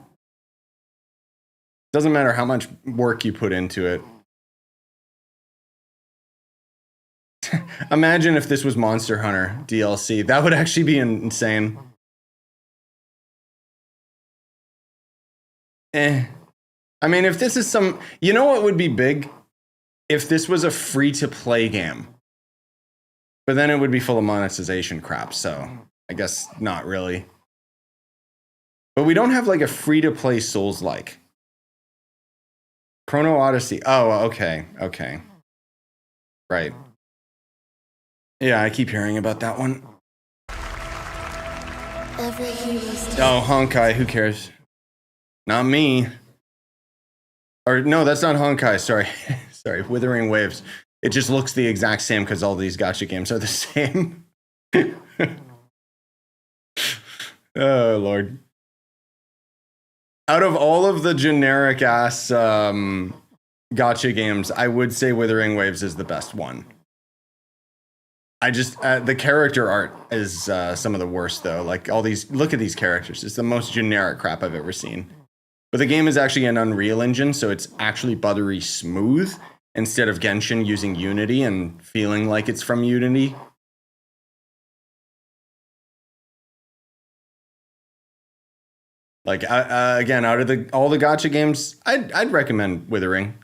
Doesn't matter how much work you put into it. Imagine if this was Monster Hunter DLC. That would actually be insane. I mean, if this is some... You know what would be big? If this was a free-to-play game. But then it would be full of monetization crap, so I guess not really. But we don't have like a free-to-play Souls-like. Chrono Odyssey. Oh, okay. Okay. Right. Yeah, I keep hearing about that one. Oh, Honkai, who cares? Not me. Or no, that's not Honkai, sorry. Sorry, Withering Waves. It just looks the exact same because all these gacha games are the same. Oh, Lord. Out of all of the generic ass gacha games, I would say Withering Waves is the best one. I just, the character art is some of the worst though. Like all these, look at these characters. It's the most generic crap I've ever seen. But the game is actually an Unreal Engine, so it's actually buttery smooth instead of Genshin using Unity and feeling like it's from Unity. Like, again, out of all the gacha games, I'd recommend Withering.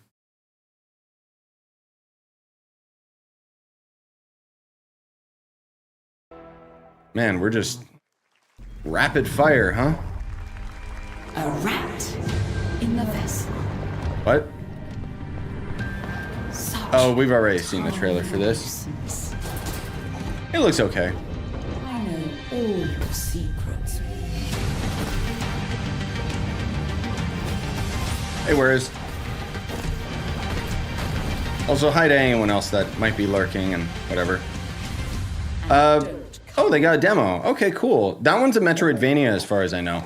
Man, we're just rapid fire, huh? A rat in the vessel. What? Oh, we've already seen the trailer for this. It looks okay. I know all your secrets. Hey, where is? Also, hi to anyone else that might be lurking and whatever. Oh, they got a demo. Okay, cool. That one's a Metroidvania as far as I know.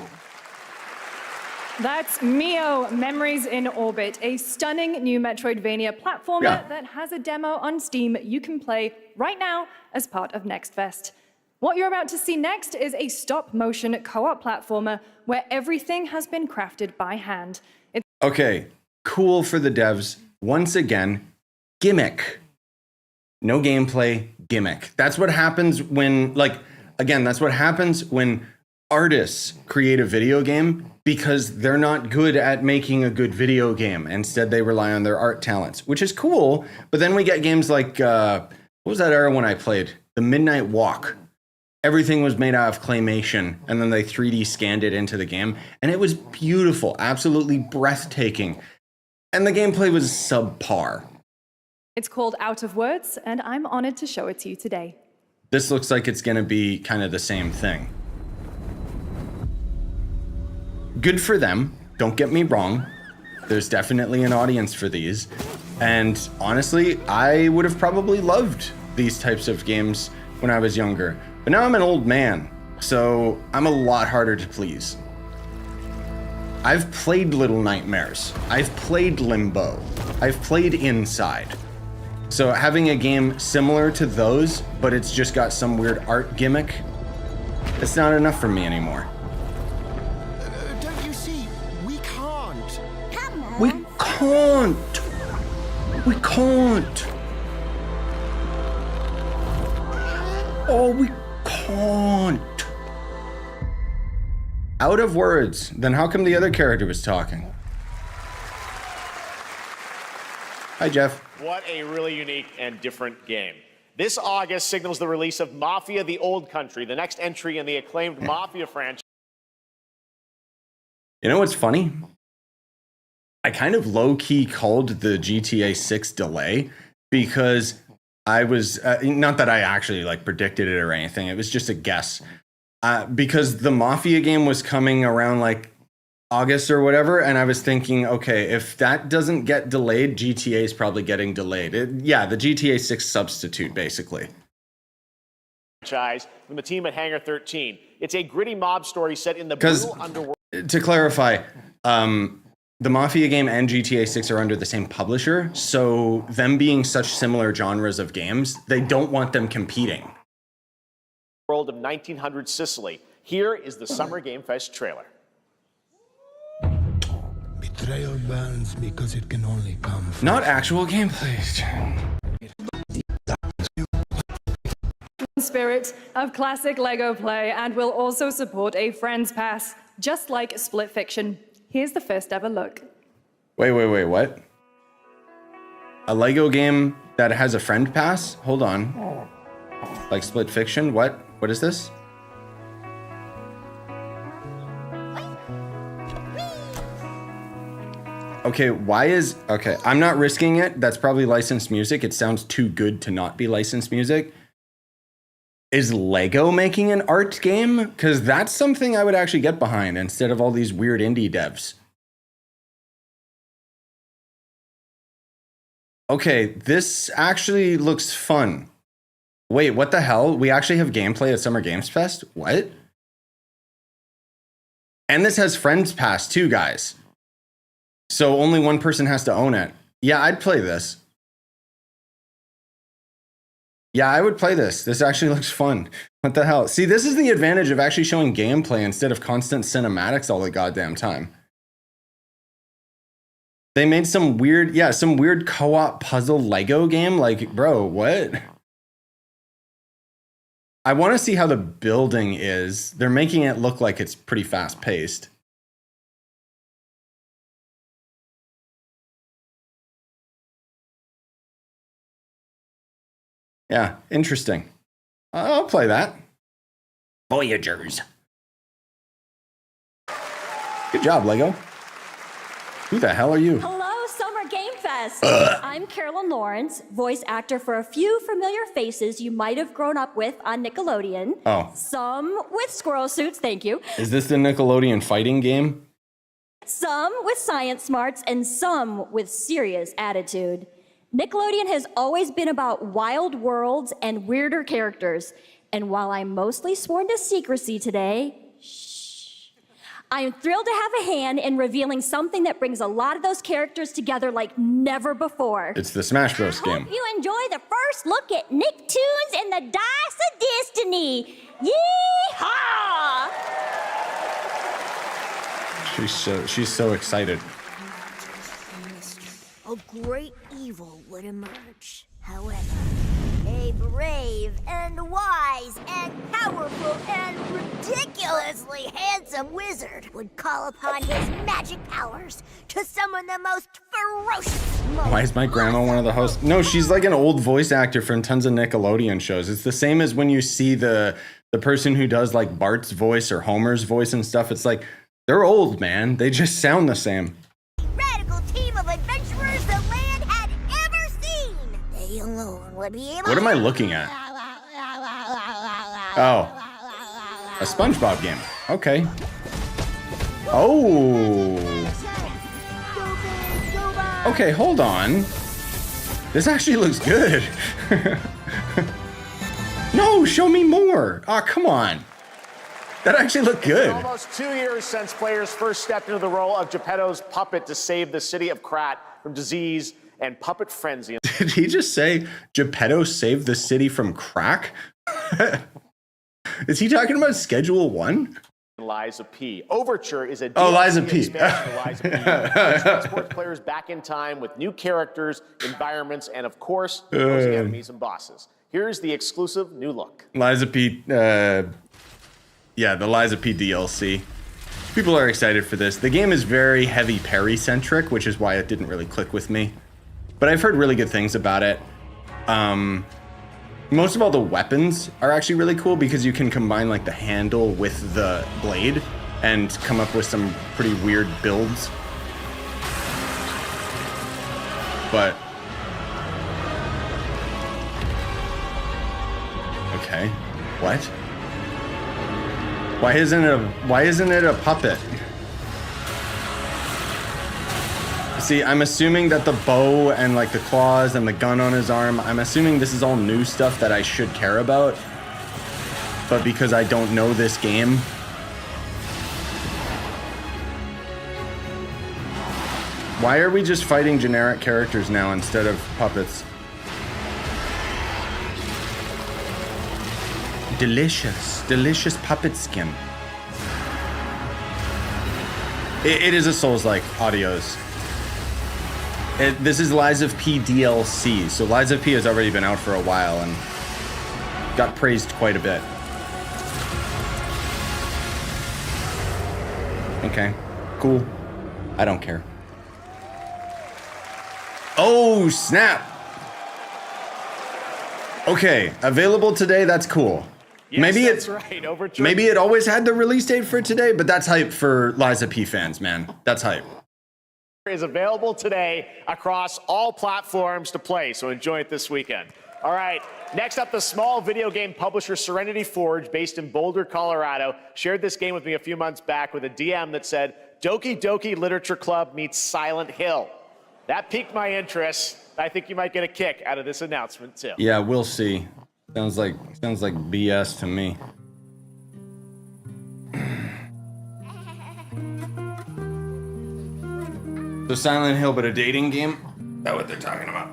That's Mio, Memories in Orbit, a stunning new Metroidvania platformer that has a demo on Steam you can play right now as part of Next Fest. What you're about to see next is a stop-motion co-op platformer where everything has been crafted by hand. Okay, cool for the devs. Once again, gimmick. No gameplay, gimmick. That's what happens when, like, again, that's what happens when artists create a video game because they're not good at making a good video game. Instead, they rely on their art talents, which is cool. But then we get games like, what was that era when I played? The Midnight Walk. everything was made out of claymation, and then they 3D scanned it into the game, and it was beautiful, absolutely breathtaking. And the gameplay was subpar. It's called Out of Words, and I'm honored to show it to you today. This looks like it's gonna be kind of the same thing. Good for them, don't get me wrong. There's definitely an audience for these. And honestly, I would have probably loved these types of games when I was younger. But now I'm an old man, so I'm a lot harder to please. I've played Little Nightmares. I've played Limbo. I've played Inside. So having a game similar to those, but it's just got some weird art gimmick, it's not enough for me anymore. Don't you see? We can't. Come on. We can't. We can't. Oh, we can't. Out of words. Then how come the other character was talking? Hi, Jeff. What a really unique and different game. This August signals the release of Mafia: The Old Country, the next entry in the acclaimed Mafia franchise. You know what's funny? I kind of low-key called the GTA 6 delay because I was, not that I actually like predicted it or anything, it was just a guess. Because the Mafia game was coming around like August or whatever, and I was thinking, okay, if that doesn't get delayed, GTA is probably getting delayed. Yeah, the GTA 6 substitute, basically. Franchise from the team at Hangar 13. It's a gritty mob story set in the brutal underworld. To clarify, the Mafia game and GTA 6 are under the same publisher, so them being such similar genres of games, they don't want them competing. World of 1900 Sicily. Here is the Summer Game Fest trailer. Betrayal burns because it can only come from... Not actual gameplay. Spirit of classic Lego play, and will also support a Friends Pass, just like Split Fiction. Here's the first ever look. Wait, what? A Lego game that has a friend pass? Hold on. Like Split Fiction? What? What is this? Okay, okay, I'm not risking it. That's probably licensed music. It sounds too good to not be licensed music. Is Lego making an art game? Because that's something I would actually get behind instead of all these weird indie devs. Okay, this actually looks fun. Wait, what the hell? We actually have gameplay at Summer Games Fest? What? And this has Friends Pass too, guys. So only one person has to own it. Yeah, I'd play this. Yeah, I would play this. This actually looks fun. What the hell? See, this is the advantage of actually showing gameplay instead of constant cinematics all the goddamn time. They made some weird, some weird co-op puzzle Lego game. Like, bro, what? I want to see how the building is. They're making it look like it's pretty fast paced. Yeah, interesting. I'll play that. Voyagers. Good job, Lego. Who the hell are you? Hello, Summer Game Fest. I'm Carolyn Lawrence, voice actor for a few familiar faces you might have grown up with on Nickelodeon. Oh. Some with squirrel suits, thank you. Is this the Nickelodeon fighting game? Some with science smarts, and some with serious attitude. Nickelodeon has always been about wild worlds and weirder characters. And while I'm mostly sworn to secrecy today, I'm thrilled to have a hand in revealing something that brings a lot of those characters together like never before. It's the Smash Bros. Game. Hope you enjoy the first look at Nicktoons and the Dice of Destiny. Yee-haw! She's so excited. A great evil would emerge. However, a brave and wise and powerful and ridiculously handsome wizard would call upon his magic powers to summon the most ferocious. Why is my grandma one of the hosts? No, she's like an old voice actor from tons of Nickelodeon shows. It's the same as when you see the the person who does like Bart's voice or Homer's voice and stuff, it's like they're old, man. They just sound the same. Radical team of adventurers the land had ever seen. They alone would be able. What am I looking at? Oh, a SpongeBob game. Okay. Oh. Okay, hold on. This actually looks good. No, show me more. Oh, come on. That actually looked good. Almost 2 years since players first stepped into the role of Geppetto's puppet to save the city of Krat from disease and puppet frenzy. Did he just say Geppetto saved the city from crack? Is he talking about Schedule 1? Liza P. Overture is a Liza DLC P. expansion to Liza P. It transports players back in time with new characters, environments, and of course, opposing enemies and bosses. Here's the exclusive new look. Liza P. Yeah, the Liza P. DLC. People are excited for this. The game is very heavy parry-centric, which is why it didn't really click with me. But I've heard really good things about it. Most of all the weapons are actually really cool because you can combine like the handle with the blade and come up with some pretty weird builds. But okay, what? Why isn't it a puppet? See, I'm assuming that the bow and like the claws and the gun on his arm, I'm assuming this is all new stuff that I should care about. But because I don't know this game, why are we just fighting generic characters now instead of puppets? Delicious puppet skin. It is a Souls-like audios. This is Liza P DLC, so Liza P has already been out for a while and got praised quite a bit. Okay, cool. I don't care. Oh, snap! Okay, available today, that's cool. Yes, that's right. Overture. Maybe it always had the release date for today, but that's hype for Liza P fans, man. That's hype. Is available today across all platforms to play, so enjoy it this weekend. All right, next up, the small video game publisher Serenity Forge, based in Boulder, Colorado, shared this game with me a few months back with a DM that said, Doki Doki Literature Club meets Silent Hill. That piqued my interest. I think you might get a kick out of this announcement too. Yeah, we'll see. Sounds like BS to me. So Silent Hill, but a dating game? Is that what they're talking about?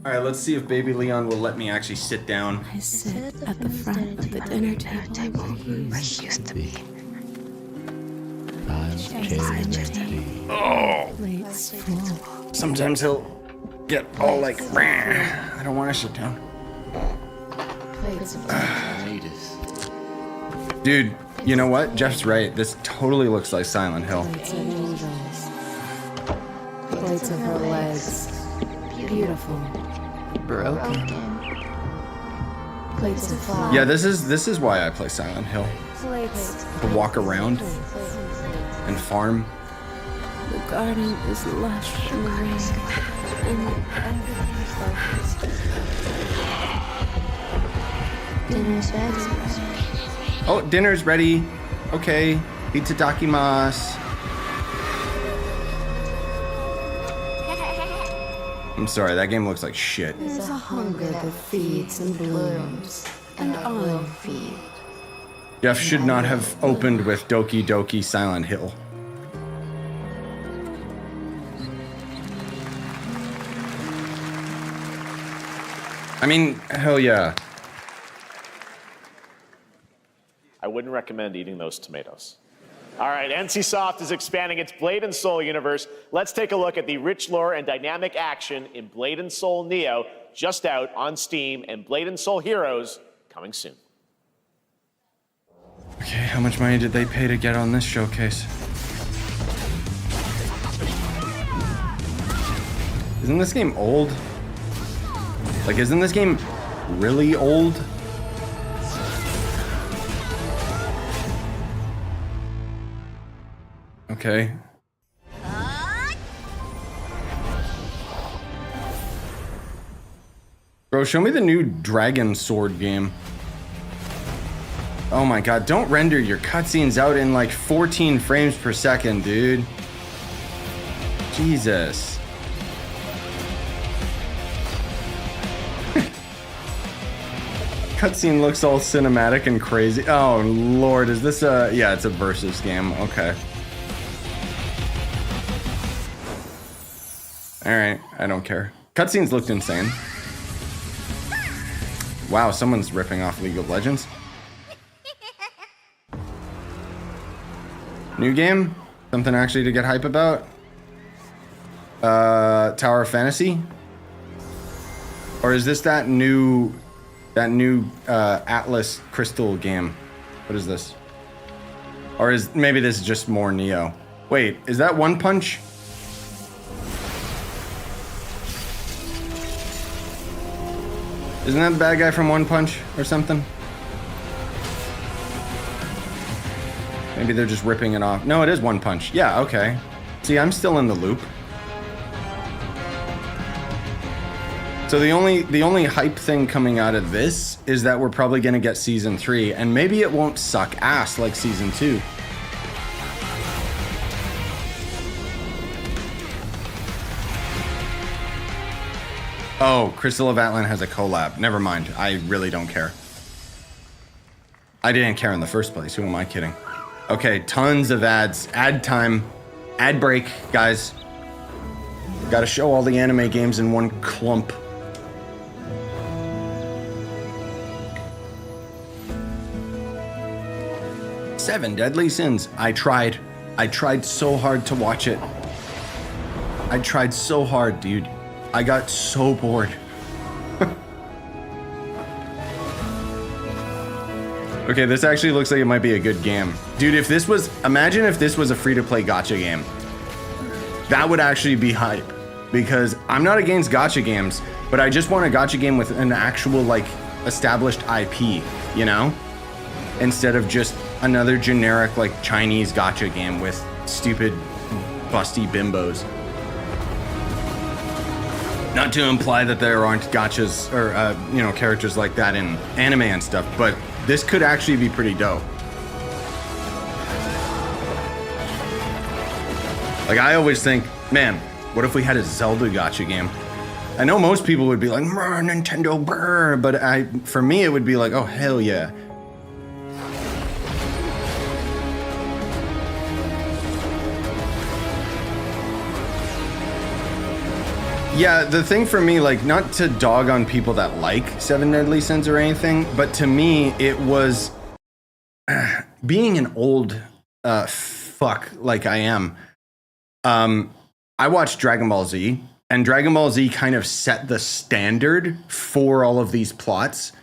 All right, let's see if Baby Leon will let me actually sit down. I sit at the front of the dinner table where he used to be. Oh! Plates full. Sometimes he'll get all like, I don't want to sit down. Plates of Dude, you know what? Jeff's right. This totally looks like Silent Hill. plates of angels. Plates of her legs. Beautiful. Broken. Plates of flowers. Yeah, this is why I play Silent Hill. Plates To walk around and farm. The garden is lush and green, and everything's focused. Dinner's ready. Oh, dinner's ready. Okay. Itadakimasu. I'm sorry, that game looks like shit. There's a hunger that feeds and blooms, and I will feed. Jeff should not have opened with Doki Doki Silent Hill. I mean, hell yeah. I wouldn't recommend eating those tomatoes. All right, NCSoft is expanding its Blade and Soul universe. Let's take a look at the rich lore and dynamic action in Blade and Soul Neo, just out on Steam, and Blade and Soul Heroes coming soon. Okay, how much money did they pay to get on this showcase? Isn't this game old? Like, isn't this game really old? Okay. Bro, show me the new Dragon Sword game. Oh my god, don't render your cutscenes out in like 14 frames per second, dude. Jesus. Cutscene looks all cinematic and crazy. Oh lord, is this a... Yeah, it's a versus game. Okay. Alright, I don't care. Cutscenes looked insane. Wow, someone's ripping off League of Legends. New game? Something actually to get hype about? Tower of Fantasy? Or is this that new Atlas Crystal game? What is this? Or is maybe this is just more Neo? Wait, is that One Punch? Isn't that the bad guy from One Punch or something? Maybe they're just ripping it off. No, it is One Punch. Yeah, okay. See, I'm still in the loop. So the only hype thing coming out of this is that we're probably gonna get season 3, and maybe it won't suck ass like season 2. Oh, Crystal of Atlan has a collab. Never mind. I really don't care. I didn't care in the first place. Who am I kidding? Okay, tons of ads. Ad time. Ad break, guys. Gotta show all the anime games in one clump. Seven Deadly Sins. I tried so hard to watch it. I tried so hard, dude. I got so bored. Okay, this actually looks like it might be a good game. Dude, if this was... Imagine if this was a free-to-play gacha game. That would actually be hype. Because I'm not against gacha games, but I just want a gacha game with an actual, like, established IP, you know? Instead of just another generic, like, Chinese gacha game with stupid, busty bimbos. Not to imply that there aren't gachas or, you know, characters like that in anime and stuff, but this could actually be pretty dope. Like, I always think, man, what if we had a Zelda gacha game? I know most people would be like, Nintendo, brr, but for me, it would be like, oh, hell yeah. Yeah, the thing for me, like, not to dog on people that like Seven Deadly Sins or anything, but to me, it was being an old fuck like I am. I watched Dragon Ball Z, and Dragon Ball Z kind of set the standard for all of these plots.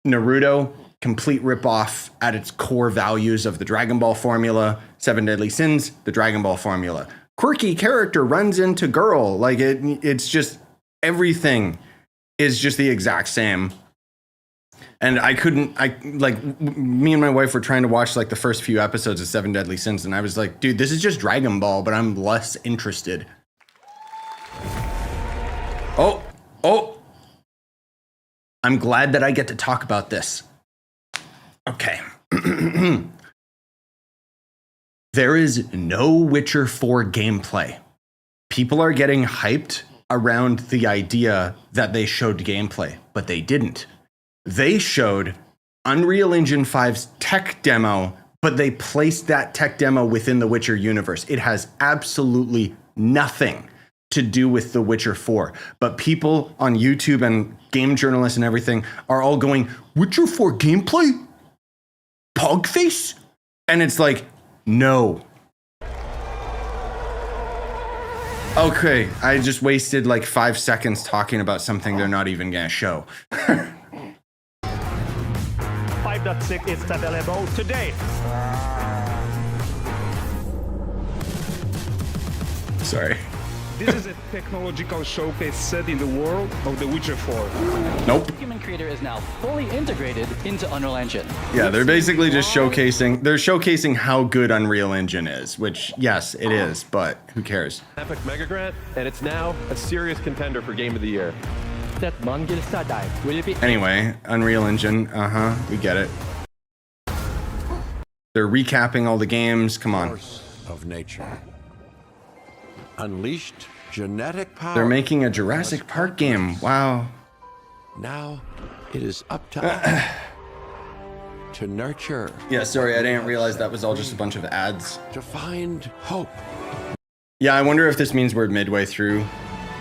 Naruto, complete ripoff at its core values of the Dragon Ball formula. Seven Deadly Sins, the Dragon Ball formula. Quirky character runs into girl. Like, it's just, everything is just the exact same. And me and my wife were trying to watch like the first few episodes of Seven Deadly Sins, and I was like, dude, this is just Dragon Ball, but I'm less interested. Oh. I'm glad that I get to talk about this. Okay. There is no Witcher 4 gameplay. People are getting hyped around the idea that they showed gameplay, but they didn't. They showed Unreal Engine 5's tech demo, but they placed that tech demo within the Witcher universe. It has absolutely nothing to do with The Witcher 4. But people on YouTube and game journalists and everything are all going, Witcher 4 gameplay? Pogface? And it's like, no. Okay, I just wasted like 5 seconds talking about something they're not even gonna show. 5.6 is available today. Sorry. This is a technological showcase set in the world of The Witcher 4. Nope. Human Creator is now fully integrated into Unreal Engine. Yeah, they're basically just showcasing how good Unreal Engine is, which, yes, it is, but who cares? Epic Mega Grant, and it's now a serious contender for Game of the Year. Anyway, Unreal Engine, we get it. They're recapping all the games, come on. Of nature. Unleashed genetic power. They're making a Jurassic Park game, wow. Now, it is up to us to nurture. Yeah, sorry, I didn't realize that was all just a bunch of ads. To find hope. Yeah, I wonder if this means we're midway through.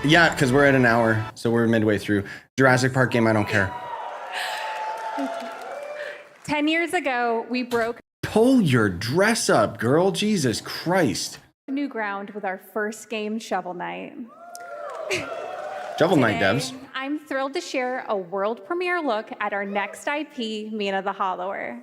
Yeah, because we're at an hour, so we're midway through. Jurassic Park game, I don't care. 10 years ago, we broke Pull your dress up, girl. Jesus Christ. new ground with our first game, Shovel Knight. Shovel Knight devs. I'm thrilled to share a world premiere look at our next IP, Mina the Hollower.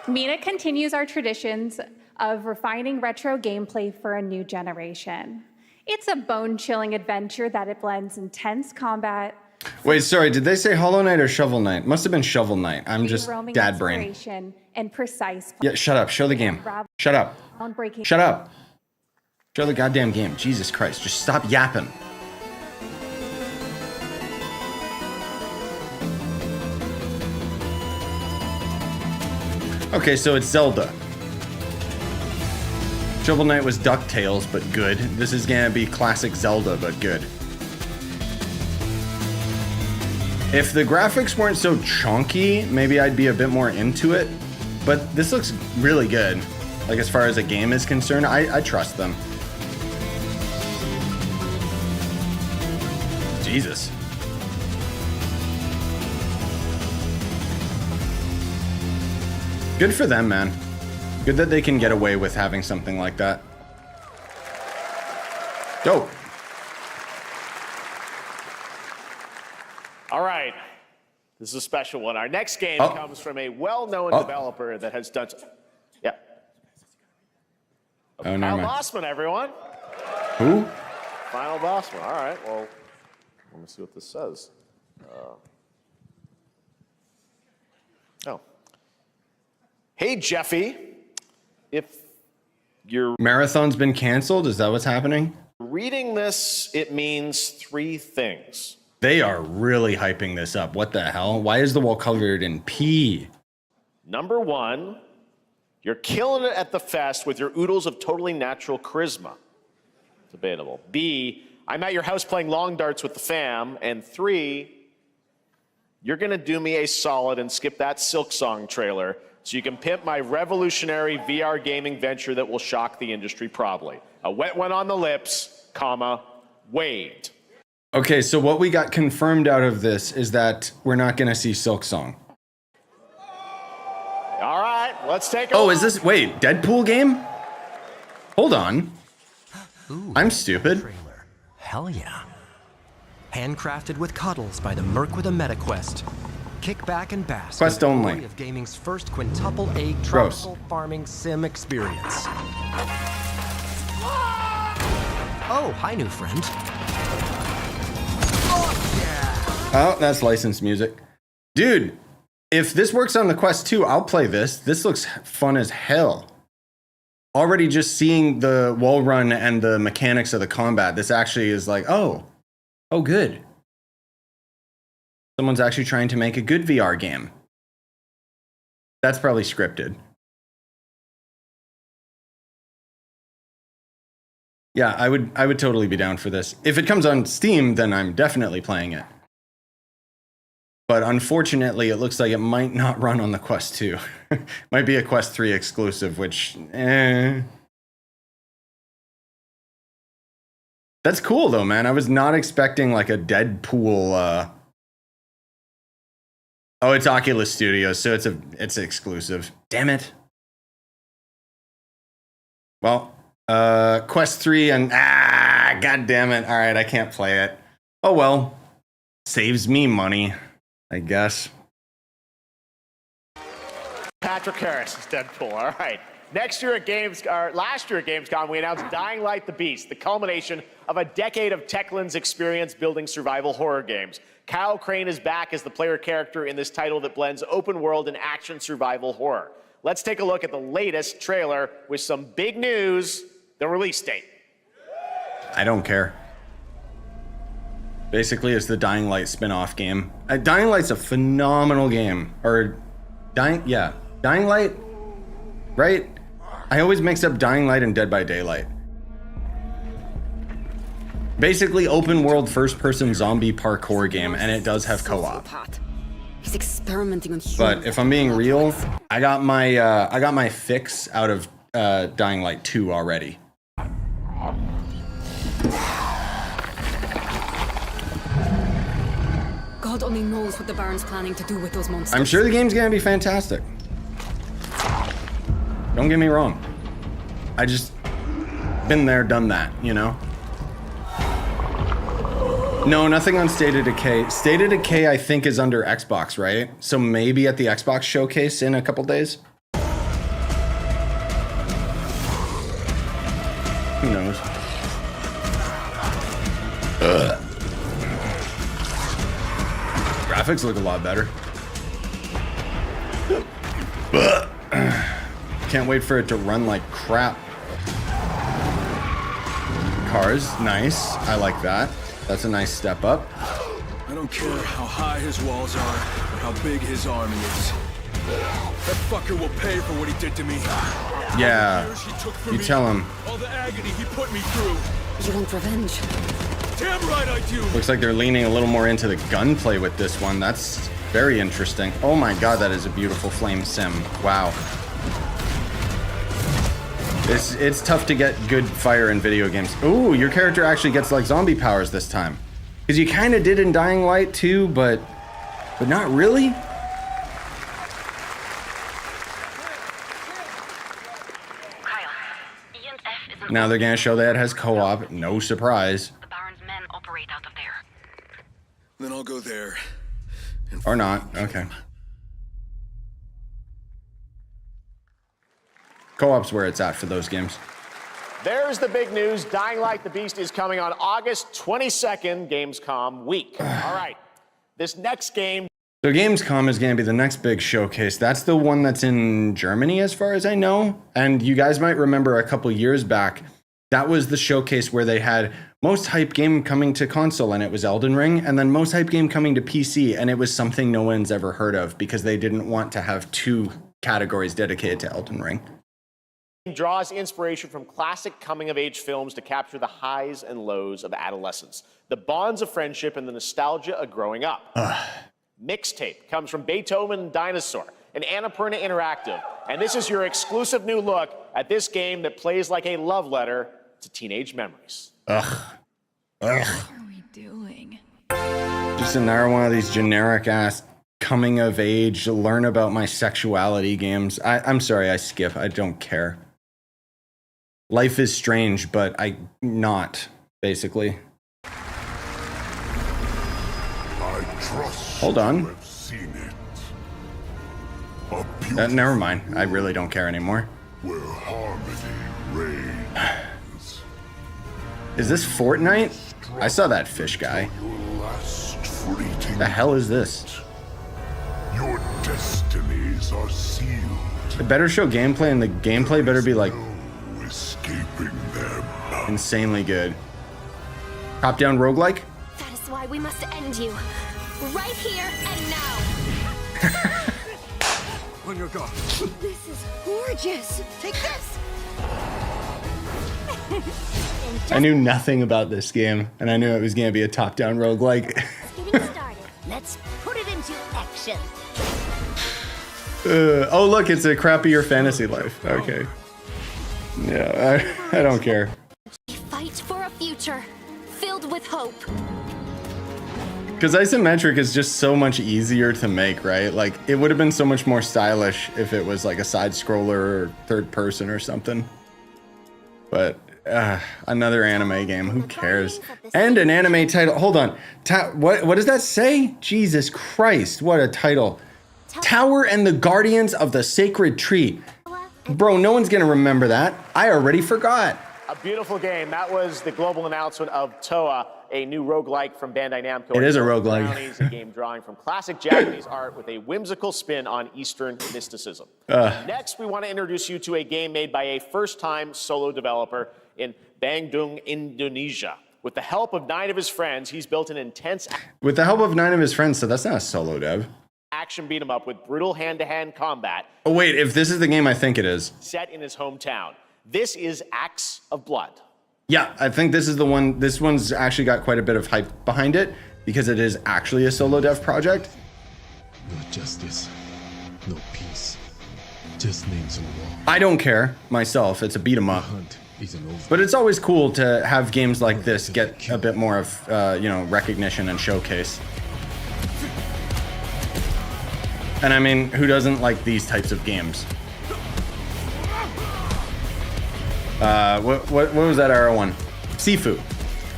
Mina continues our traditions of refining retro gameplay for a new generation. It's a bone-chilling adventure that it blends intense combat. Wait, sorry, did they say Hollow Knight or Shovel Knight? Must have been Shovel Knight. I'm just dad brain. Exploration and precise. Yeah, shut up. Show the game. Shut up. Shut up. Show the goddamn game. Jesus Christ. Just stop yapping. Okay, so it's Zelda. Shovel Knight was DuckTales, but good. This is gonna be classic Zelda, but good. If the graphics weren't so chunky, maybe I'd be a bit more into it. But this looks really good. Like, as far as a game is concerned, I trust them. Jesus. Good for them, man. Good that they can get away with having something like that. Dope. All right. This is a special one. Our next game comes from a well-known developer that has done... Yeah. Oh, Final never mind. Bossman, everyone. Who? Final Bossman. All right. Well, let me see what this says. Hey, Jeffy. If you're Marathon's been canceled? Is that what's happening? reading this, it means three things. They are really hyping this up. What the hell? Why is the wall covered in pee? Number one, you're killing it at the fest with your oodles of totally natural charisma. Debatable. B, I'm at your house playing long darts with the fam. And three, you're gonna do me a solid and skip that Silk Song trailer so you can pimp my revolutionary VR gaming venture that will shock the industry probably. A wet one on the lips, comma, waved. Okay, so what we got confirmed out of this is that we're not gonna see Silk Song. All right, let's take a Oh, look. is this, wait, Deadpool game? Hold on. I'm stupid. Hell yeah. Handcrafted with cuddles by the Merc with a MetaQuest. Kick back and bask. Quest in the only. glory of gaming's first quintuple egg Gross. tropical farming sim experience. Oh, hi, new friend. Oh, that's licensed music. Dude, if this works on the Quest 2, I'll play this. This looks fun as hell. Already just seeing the wall run and the mechanics of the combat, this actually is like, oh, good. Someone's actually trying to make a good VR game. That's probably scripted. Yeah, I would totally be down for this. If it comes on Steam, then I'm definitely playing it. But unfortunately, it looks like it might not run on the Quest 2. Might be a Quest 3 exclusive, which, That's cool though, man. I was not expecting like a Deadpool, Oh, it's Oculus Studios, so it's exclusive. Damn it. Well, Quest 3 and god damn it. All right, I can't play it. Oh well. Saves me money, I guess. Patrick Harris is Deadpool. All right. last year at Gamescom, we announced Dying Light: The Beast, the culmination of a decade of Techland's experience building survival horror games. Kyle Crane is back as the player character in this title that blends open world and action survival horror. Let's take a look at the latest trailer with some big news, the release date. I don't care. Basically, it's the Dying Light spin-off game. Dying Light's a phenomenal game. Or, Dying Light, right? I always mix up Dying Light and Dead by Daylight. Basically, open world first-person zombie parkour game, and it does have co-op. He's experimenting on humans. But if I'm being real, I got my fix out of Dying Light 2 already. God only knows what the Baron's planning to do with those monsters. I'm sure the game's gonna be fantastic. Don't get me wrong. I just been there, done that, you know? No, nothing on State of Decay. State of Decay, I think, is under Xbox, right? So maybe at the Xbox showcase in a couple days? Who knows? Ugh. Graphics look a lot better. Can't wait for it to run like crap. Cars, nice. I like that. That's a nice step up. I don't care how high his walls are or how big his army is. That fucker will pay for what he did to me. Yeah, you tell him. All the agony he put me through. You want revenge? Damn right I do. Looks like they're leaning a little more into the gunplay with this one. That's very interesting. Oh my god, that is a beautiful flame sim. Wow. It's tough to get good fire in video games. Ooh, your character actually gets like zombie powers this time. Because you kind of did in Dying Light too, but not really. Now they're gonna show that it has co-op. No surprise. The Baron's men operate out of there. Then I'll go there. Or not. Okay. Co-op's where it's at for those games. There's the big news. Dying Light: The Beast is coming on August 22nd, Gamescom week. All right, this next game. So Gamescom is going to be the next big showcase. That's the one that's in Germany, as far as I know. And you guys might remember a couple years back, that was the showcase where they had most hype game coming to console, and it was Elden Ring, and then most hype game coming to PC, and it was something no one's ever heard of because they didn't want to have two categories dedicated to Elden Ring. Draws inspiration from classic coming-of-age films to capture the highs and lows of adolescence, the bonds of friendship, and the nostalgia of growing up. Mixtape comes from Beethoven and Dinosaur, and Annapurna Interactive, and this is your exclusive new look at this game that plays like a love letter to teenage memories. Ugh. What are we doing? Just another one of these generic-ass coming-of-age, learn about my sexuality games. I'm sorry, I skip. I don't care. Life is strange, but I'm not, basically. Hold on. Never mind. I really don't care anymore. Where harmony reigns. Is this Fortnite? I saw that fish guy. The hell is this? Your destinies are sealed. It better show gameplay, and the gameplay better be like Escaping them. insanely good. Top-down roguelike? That is why we must end you. Right here and now. On your guard. This is gorgeous. Take this. I knew nothing about this game, and I knew it was going to be a top-down roguelike. Getting started. Let's put it into action. Oh, look, it's a crappier fantasy life. Okay. Yeah, I don't care. Fight for a future filled with hope. Because isometric is just so much easier to make, right? Like, it would have been so much more stylish if it was like a side-scroller or third person or something. But, another anime game, who cares? And an anime title. Hold on. What does that say? Jesus Christ, what a title. Tower and the Guardians of the Sacred Tree. Bro, no one's gonna remember that. I already forgot. A beautiful game. That was the global announcement of Toa, a new roguelike from Bandai Namco. It is a roguelike. Brownies, a game drawing from classic Japanese art with a whimsical spin on Eastern mysticism. Next, we want to introduce you to a game made by a first-time solo developer in Bandung, Indonesia. With the help of 9 of his friends, he's built an intense... With the help of 9 of his friends, so that's not a solo dev. Action beat 'em up with brutal hand-to-hand combat. Oh wait, if this is the game I think it is. Set in his hometown. This is Acts of Blood. Yeah, I think this is the one. This one's actually got quite a bit of hype behind it because it is actually a solo dev project. No justice, no peace, just names on the wall. I don't care myself. It's a beat 'em up. But it's always cool to have games like this get a bit more of recognition and showcase. And I mean, who doesn't like these types of games? What was that arrow one? Sifu.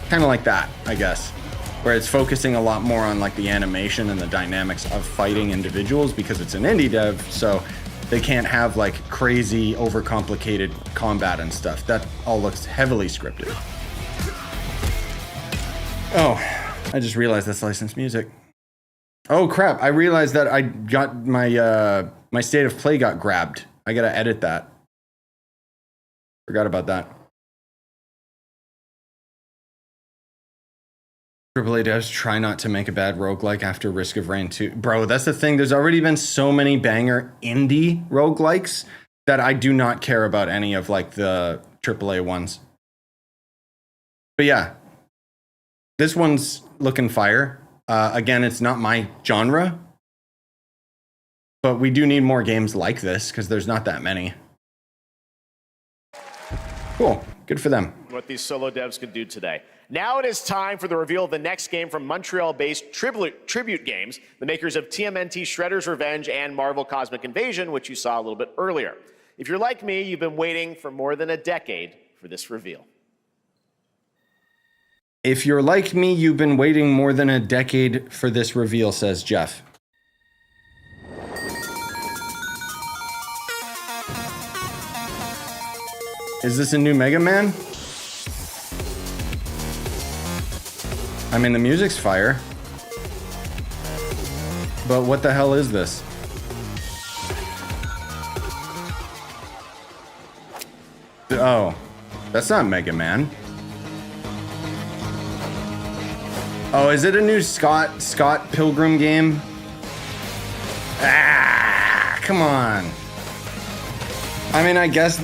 Kind of like that, I guess. Where it's focusing a lot more on like the animation and the dynamics of fighting individuals because it's an indie dev, so they can't have like crazy, overcomplicated combat and stuff. That all looks heavily scripted. Oh, I just realized that's licensed music. Oh crap, I realized that I got my my state of play got grabbed. I gotta edit that. Forgot about that. AAA devs try not to make a bad roguelike after Risk of Rain 2. Bro, that's the thing. There's already been so many banger indie roguelikes that I do not care about any of like the AAA ones. But yeah, this one's looking fire. Again, it's not my genre, but we do need more games like this because there's not that many. Cool. Good for them. What these solo devs could do today. Now it is time for the reveal of the next game from Montreal-based Tribute Games, the makers of TMNT Shredder's Revenge and Marvel Cosmic Invasion, which you saw a little bit earlier. If you're like me, you've been waiting for more than a decade for this reveal. If you're like me, you've been waiting more than a decade for this reveal, says Jeff. Is this a new Mega Man? I mean, the music's fire. But what the hell is this? Oh, that's not Mega Man. Oh, is it a new Scott Pilgrim game? Ah, come on. I mean, I guess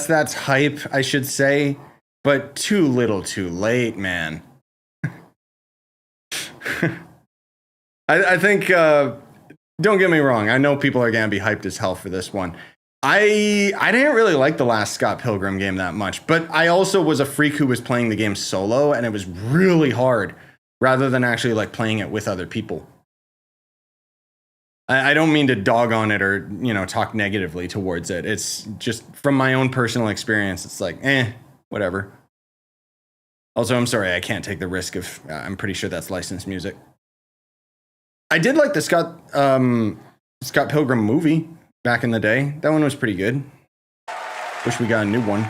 that's hype, I should say, but too little too late, man. I think, don't get me wrong, I know people are gonna be hyped as hell for this one. I didn't really like the last Scott Pilgrim game that much, but I also was a freak who was playing the game solo, and it was really hard, rather than actually like playing it with other people. I don't mean to dog on it or, talk negatively towards it. It's just from my own personal experience, it's like, whatever. Also, I'm sorry, I can't take the risk of, I'm pretty sure that's licensed music. I did like the Scott Pilgrim movie back in the day. That one was pretty good. Wish we got a new one.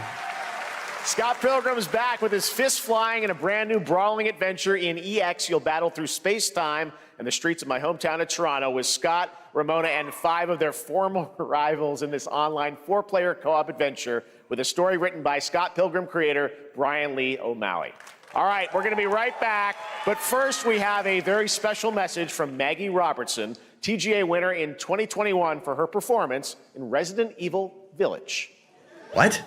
Scott Pilgrim is back with his fists flying in a brand new brawling adventure in EX. You'll battle through space-time and the streets of my hometown of Toronto with Scott, Ramona, and 5 of their former rivals in this online 4-player co-op adventure with a story written by Scott Pilgrim creator Brian Lee O'Malley. All right, we're going to be right back, but first we have a very special message from Maggie Robertson, TGA winner in 2021 for her performance in Resident Evil Village. What?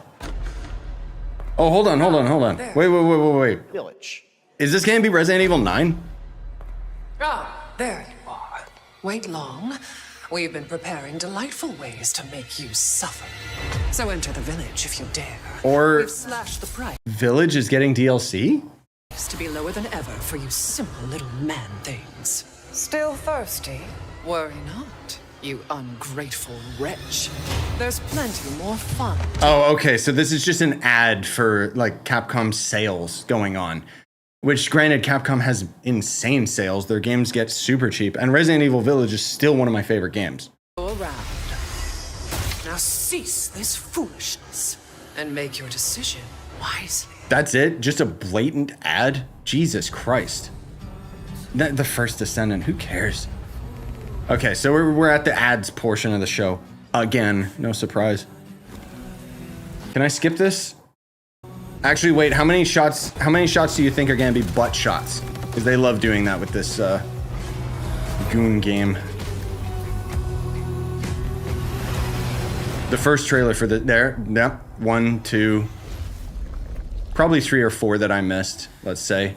Oh, hold on. Wait. Village. Is this game be Resident Evil 9? Ah, there you are. Wait long. We've been preparing delightful ways to make you suffer. So enter the village if you dare. Or We've slashed the price Village is getting DLC? to be lower than ever for you simple little man things. Still thirsty? Worry not, you ungrateful wretch. There's plenty more fun. Oh, okay. So this is just an ad for like Capcom sales going on. Which, granted, Capcom has insane sales. Their games get super cheap. And Resident Evil Village is still one of my favorite games. Go around. Now cease this foolishness and make your decision wisely. That's it? Just a blatant ad? Jesus Christ. The first Descendant, who cares? Okay, so we're at the ads portion of the show. Again, no surprise. Can I skip this? Actually, wait, how many shots do you think are gonna be butt shots? Because they love doing that with this goon game. The first trailer for yep, 1, 2, probably 3 or 4 that I missed, let's say.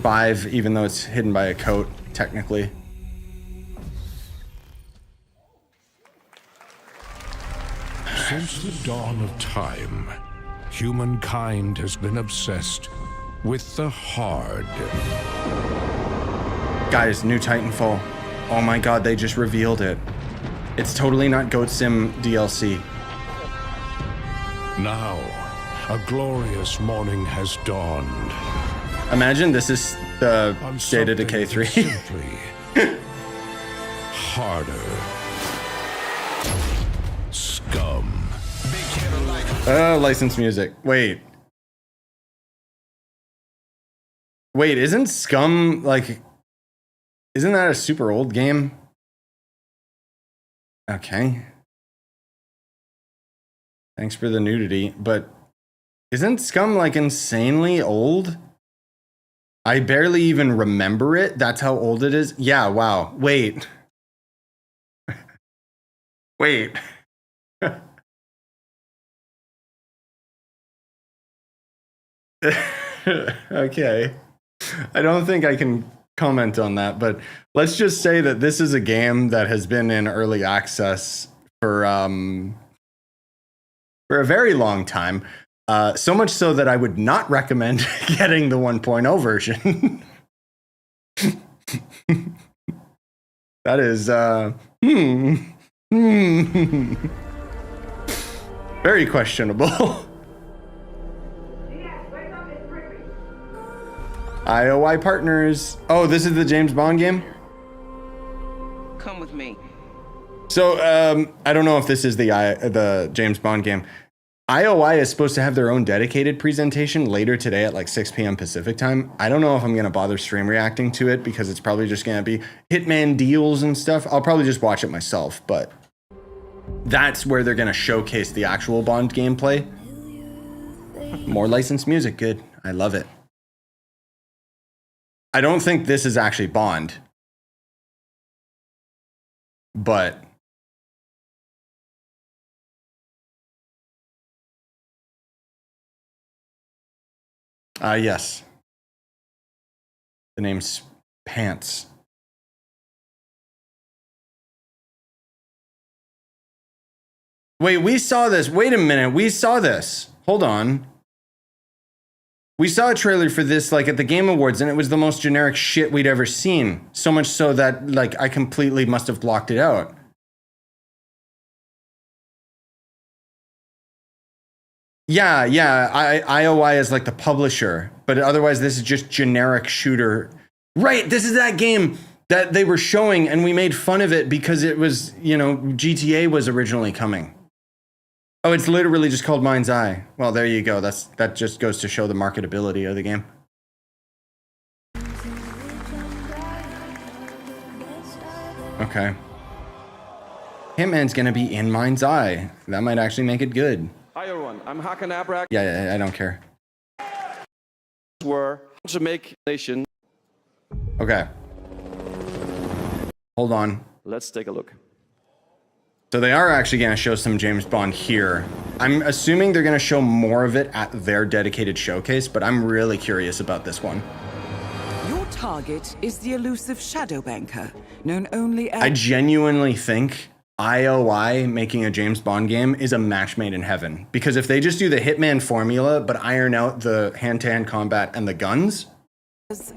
5, even though it's hidden by a coat, technically. Since the dawn of time, humankind has been obsessed with the hard. Guys, new Titanfall. Oh my god, they just revealed it. It's totally not Goat Sim DLC. Now, a glorious morning has dawned. Imagine this is the State of Decay 3. Simply harder. Scum. Licensed music. Wait, isn't Scum isn't that a super old game? Okay. Thanks for the nudity, but isn't Scum insanely old? I barely even remember it. That's how old it is. Yeah, wow. Wait. Wait. Okay. I don't think I can comment on that, but let's just say that this is a game that has been in early access for a very long time. So much so that I would not recommend getting the 1.0 version. That is very questionable. IOI partners. Oh, this is the James Bond game? Come with me. So, I don't know if this is the James Bond game. IOI is supposed to have their own dedicated presentation later today at 6 p.m. Pacific time. I don't know if I'm going to bother stream reacting to it because it's probably just going to be Hitman deals and stuff. I'll probably just watch it myself, but that's where they're going to showcase the actual Bond gameplay. More licensed music, good. I love it. I don't think this is actually Bond, but yes. The name's Pants. Wait, we saw this. Wait a minute. We saw this. Hold on. We saw a trailer for this at the Game Awards, and it was the most generic shit we'd ever seen. So much so that I completely must have blocked it out. Yeah, IOI is the publisher, but otherwise this is just generic shooter. Right, this is that game that they were showing, and we made fun of it because it was, GTA was originally coming. Oh, it's literally just called Mind's Eye. Well, there you go. That just goes to show the marketability of the game. Okay. Hitman's gonna be in Mind's Eye. That might actually make it good. Hi everyone, I'm Hakan Abrak. Yeah, I don't care. We're to make nation. Okay. Hold on. Let's take a look. So they are actually going to show some James Bond here. I'm assuming they're going to show more of it at their dedicated showcase, but I'm really curious about this one. Your target is the elusive Shadow Banker, known only as... I genuinely think IOI making a James Bond game is a match made in heaven. Because if they just do the Hitman formula, but iron out the hand-to-hand combat and the guns...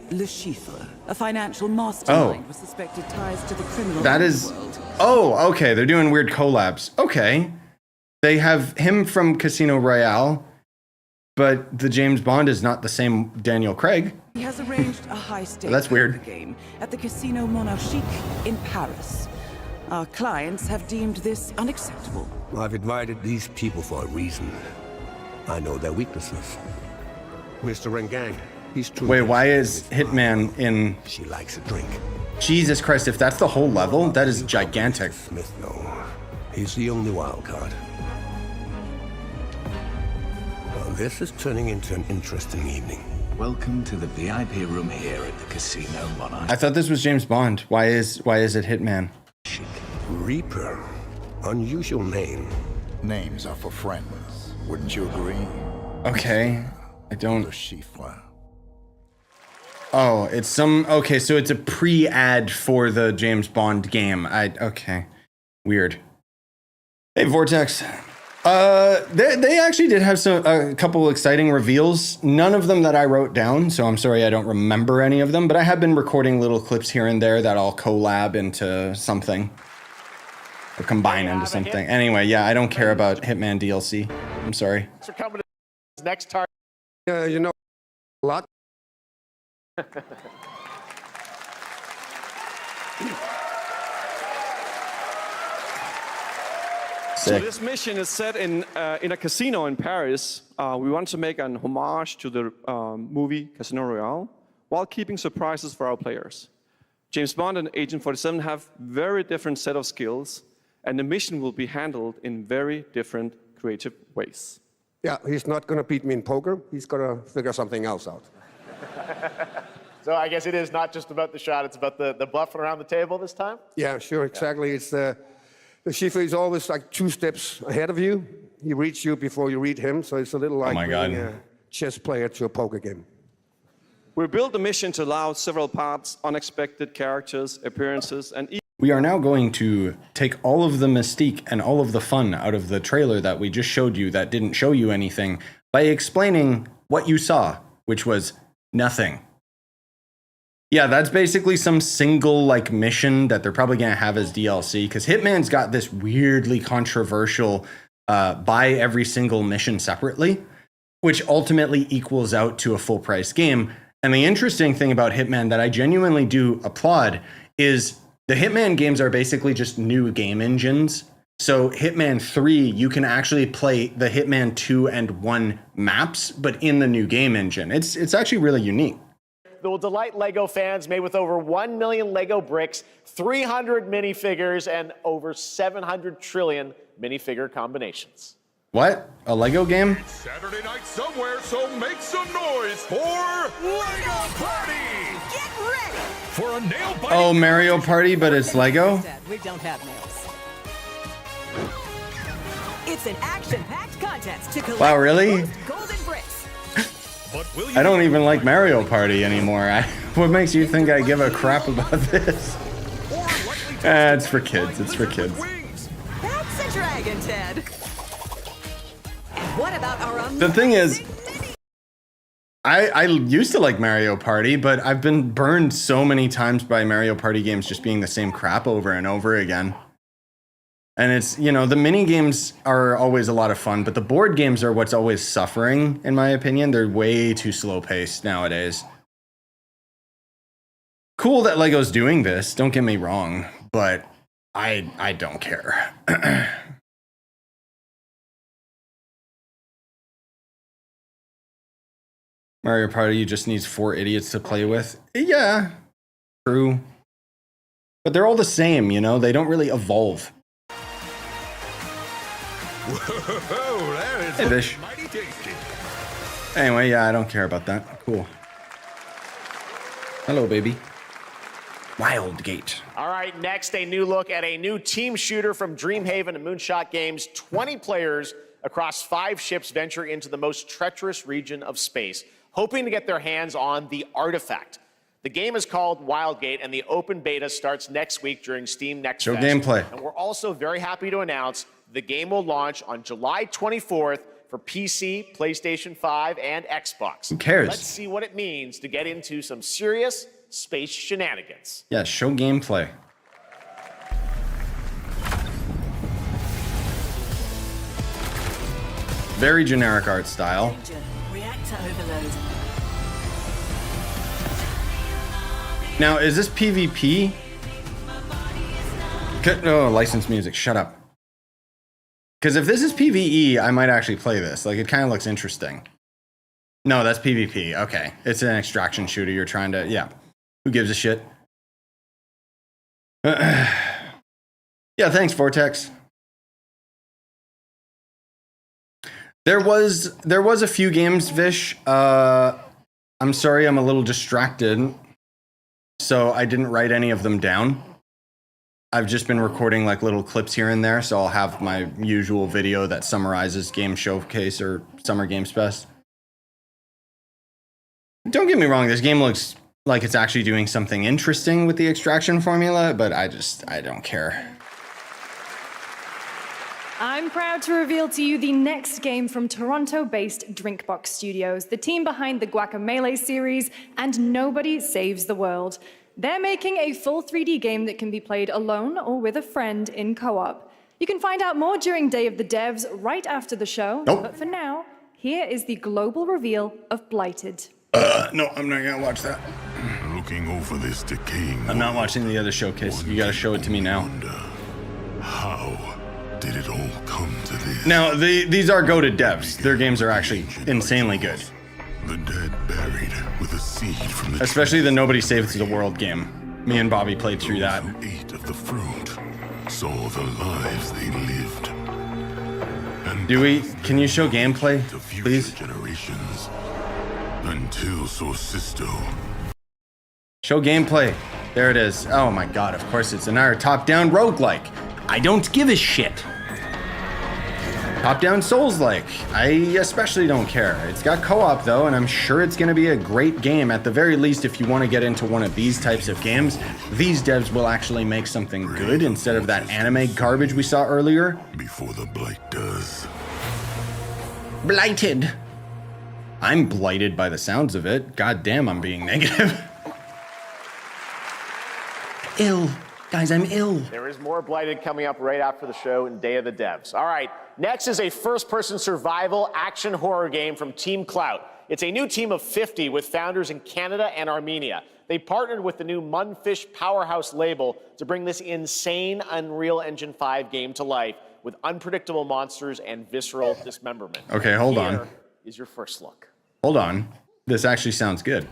Le Chiffre, a financial mastermind with suspected ties to the criminal world. Oh, okay. They're doing weird collabs. Okay. They have him from Casino Royale, but the James Bond is not the same Daniel Craig. He has arranged a high-stakes That's weird. game at the Casino Monarchique in Paris. Our clients have deemed this unacceptable. I've invited these people for a reason. I know their weaknesses. Mr. Rengang, he's true. Wait, why is Hitman in... She likes a drink. Jesus Christ, if that's the whole level, that is gigantic. Smith, no. He's the only wild card. Well, this is turning into an interesting evening. Welcome to the VIP room here at the Casino Monarch. I thought this was James Bond. Why is it Hitman? Reaper. Unusual name. Names are for friends. Wouldn't you agree? Okay. I don't... Oh, it's some... Okay, so it's a pre-ad for the James Bond game. Okay. Weird. Hey, Vortex. They actually did have a couple exciting reveals. None of them that I wrote down, so I'm sorry I don't remember any of them, but I have been recording little clips here and there that I'll collab into something. Or combine into something. Anyway, yeah, I don't care about Hitman DLC. I'm sorry. So coming to next target. You know, a lot. So this mission is set in a casino in Paris. We want to make an homage to the movie Casino Royale while keeping surprises for our players. James Bond and Agent 47 have very different set of skills, and the mission will be handled in very different creative ways. Yeah, he's not going to beat me in poker. He's going to figure something else out. So I guess it is not just about the shot, it's about the bluffing around the table this time? Yeah, sure, exactly. It's the Schiffer is always like 2 steps ahead of you. He reads you before you read him, so it's a little like being a chess player to a poker game. We built the mission to allow several parts, unexpected characters, appearances, and... We are now going to take all of the mystique and all of the fun out of the trailer that we just showed you that didn't show you anything by explaining what you saw, which was nothing. Yeah, that's basically some single like mission that they're probably going to have as DLC, because Hitman's got this weirdly controversial buy every single mission separately, which ultimately equals out to a full price game. And the interesting thing about Hitman that I genuinely do applaud is the Hitman games are basically just new game engines. So Hitman 3, you can actually play the Hitman 2 and 1 maps, but in the new game engine. It's actually really unique. That will delight LEGO fans, made with over 1 million LEGO bricks, 300 minifigures, and over 700 trillion minifigure combinations. What? A LEGO game? It's Saturday night somewhere, so make some noise for LEGO Party! Get ready! For a nail-biting... Oh, Mario Party, but it's LEGO? We don't have nails. It's an action-packed contest to collect Wow, really? golden bricks. I don't even like Mario Party anymore. What makes you think I give a crap about this? It's for kids. It's for kids. That's a dragon, Ted. And what about our The thing is, I used to like Mario Party, but I've been burned so many times by Mario Party games just being the same crap over and over again. And it's, you know, the mini games are always a lot of fun, but the board games are what's always suffering, in my opinion. They're way too slow paced nowadays. Cool that LEGO's doing this, don't get me wrong, but I don't care. Mario Party just needs 4 idiots to play with. Yeah, true. But they're all the same, you know? They don't really evolve. Whoa, that Hey, is Bish. mighty tasty. Anyway, yeah, I don't care about that. Cool. Hello, baby. Wildgate. All right, next, a new look at a new team shooter from Dreamhaven and Moonshot Games. 20 players across 5 ships venture into the most treacherous region of space, hoping to get their hands on the artifact. The game is called Wildgate, and the open beta starts next week during Steam Next Show Fest. gameplay. And we're also very happy to announce the game will launch on July 24th for PC, PlayStation 5, and Xbox. Who cares? Let's see what it means to get into some serious space shenanigans. Yeah, show gameplay. Very generic art style. Reactor overload. Now, is this PvP? No, licensed music. Shut up. Because if this is PvE, I might actually play this. Like, it kind of looks interesting. No, that's PvP. Okay. It's an extraction shooter. You're trying to... Yeah. Who gives a shit? Yeah, thanks, Vortex. There was a few games, Vish. I'm sorry, I'm a little distracted. So I didn't write any of them down. I've just been recording like little clips here and there, so I'll have my usual video that summarizes Game Showcase or Summer Games Fest. Don't get me wrong, this game looks like it's actually doing something interesting with the extraction formula, but I don't care. I'm proud to reveal to you the next game from Toronto-based Drinkbox Studios, the team behind the Guacamelee series and Nobody Saves the World. They're making a full 3D game that can be played alone or with a friend in co-op. You can find out more during Day of the Devs right after the show, but for now, here is the global reveal of Blighted. No, I'm not gonna watch that. Looking over this decaying I'm not watching the other showcase. You gotta show it to me now. How did it all come to this? Now, these are goated devs. Their games are actually insanely good. The dead buried with a seed from the especially the Nobody Saves the World game. Me and Bobby played through that. Who ate of the fruit, saw the lives they lived. And can you show gameplay, please? Generations until Sorcisto. Show gameplay. There it is. Oh my god, of course it's another top-down roguelike. I don't give a shit. Top-down Souls-like. I especially don't care. It's got co-op though, and I'm sure it's gonna be a great game. At the very least, if you want to get into one of these types of games, these devs will actually make something good instead of that anime garbage we saw earlier. Before the blight does. Blighted. I'm blighted by the sounds of it. God damn, I'm being negative. Ill. Guys, I'm ill. There is more Blighted coming up right after the show in Day of the Devs. All right, next is a first-person survival action horror game from Team Clout. It's a new team of 50 with founders in Canada and Armenia. They partnered with the new Munfish Powerhouse label to bring this insane Unreal Engine 5 game to life with unpredictable monsters and visceral dismemberment. Okay, hold on. Here is your first look. Hold on. This actually sounds good.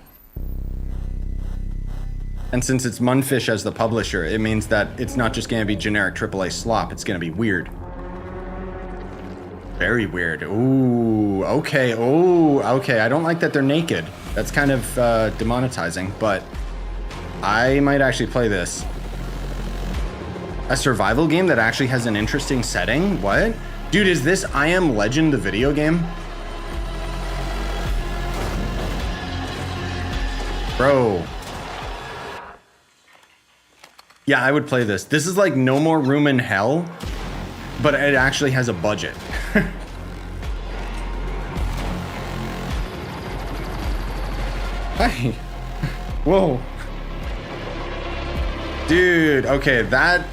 And since it's Munfish as the publisher, it means that it's not just going to be generic AAA slop. It's going to be weird. Very weird. Ooh, okay. Oh, okay. I don't like that they're naked. That's kind of demonetizing, but I might actually play this. A survival game that actually has an interesting setting? What? Dude, is this I Am Legend the video game? Bro. Yeah, I would play this. This is like No More Room in Hell, but it actually has a budget. Hey. Whoa. Dude, okay, the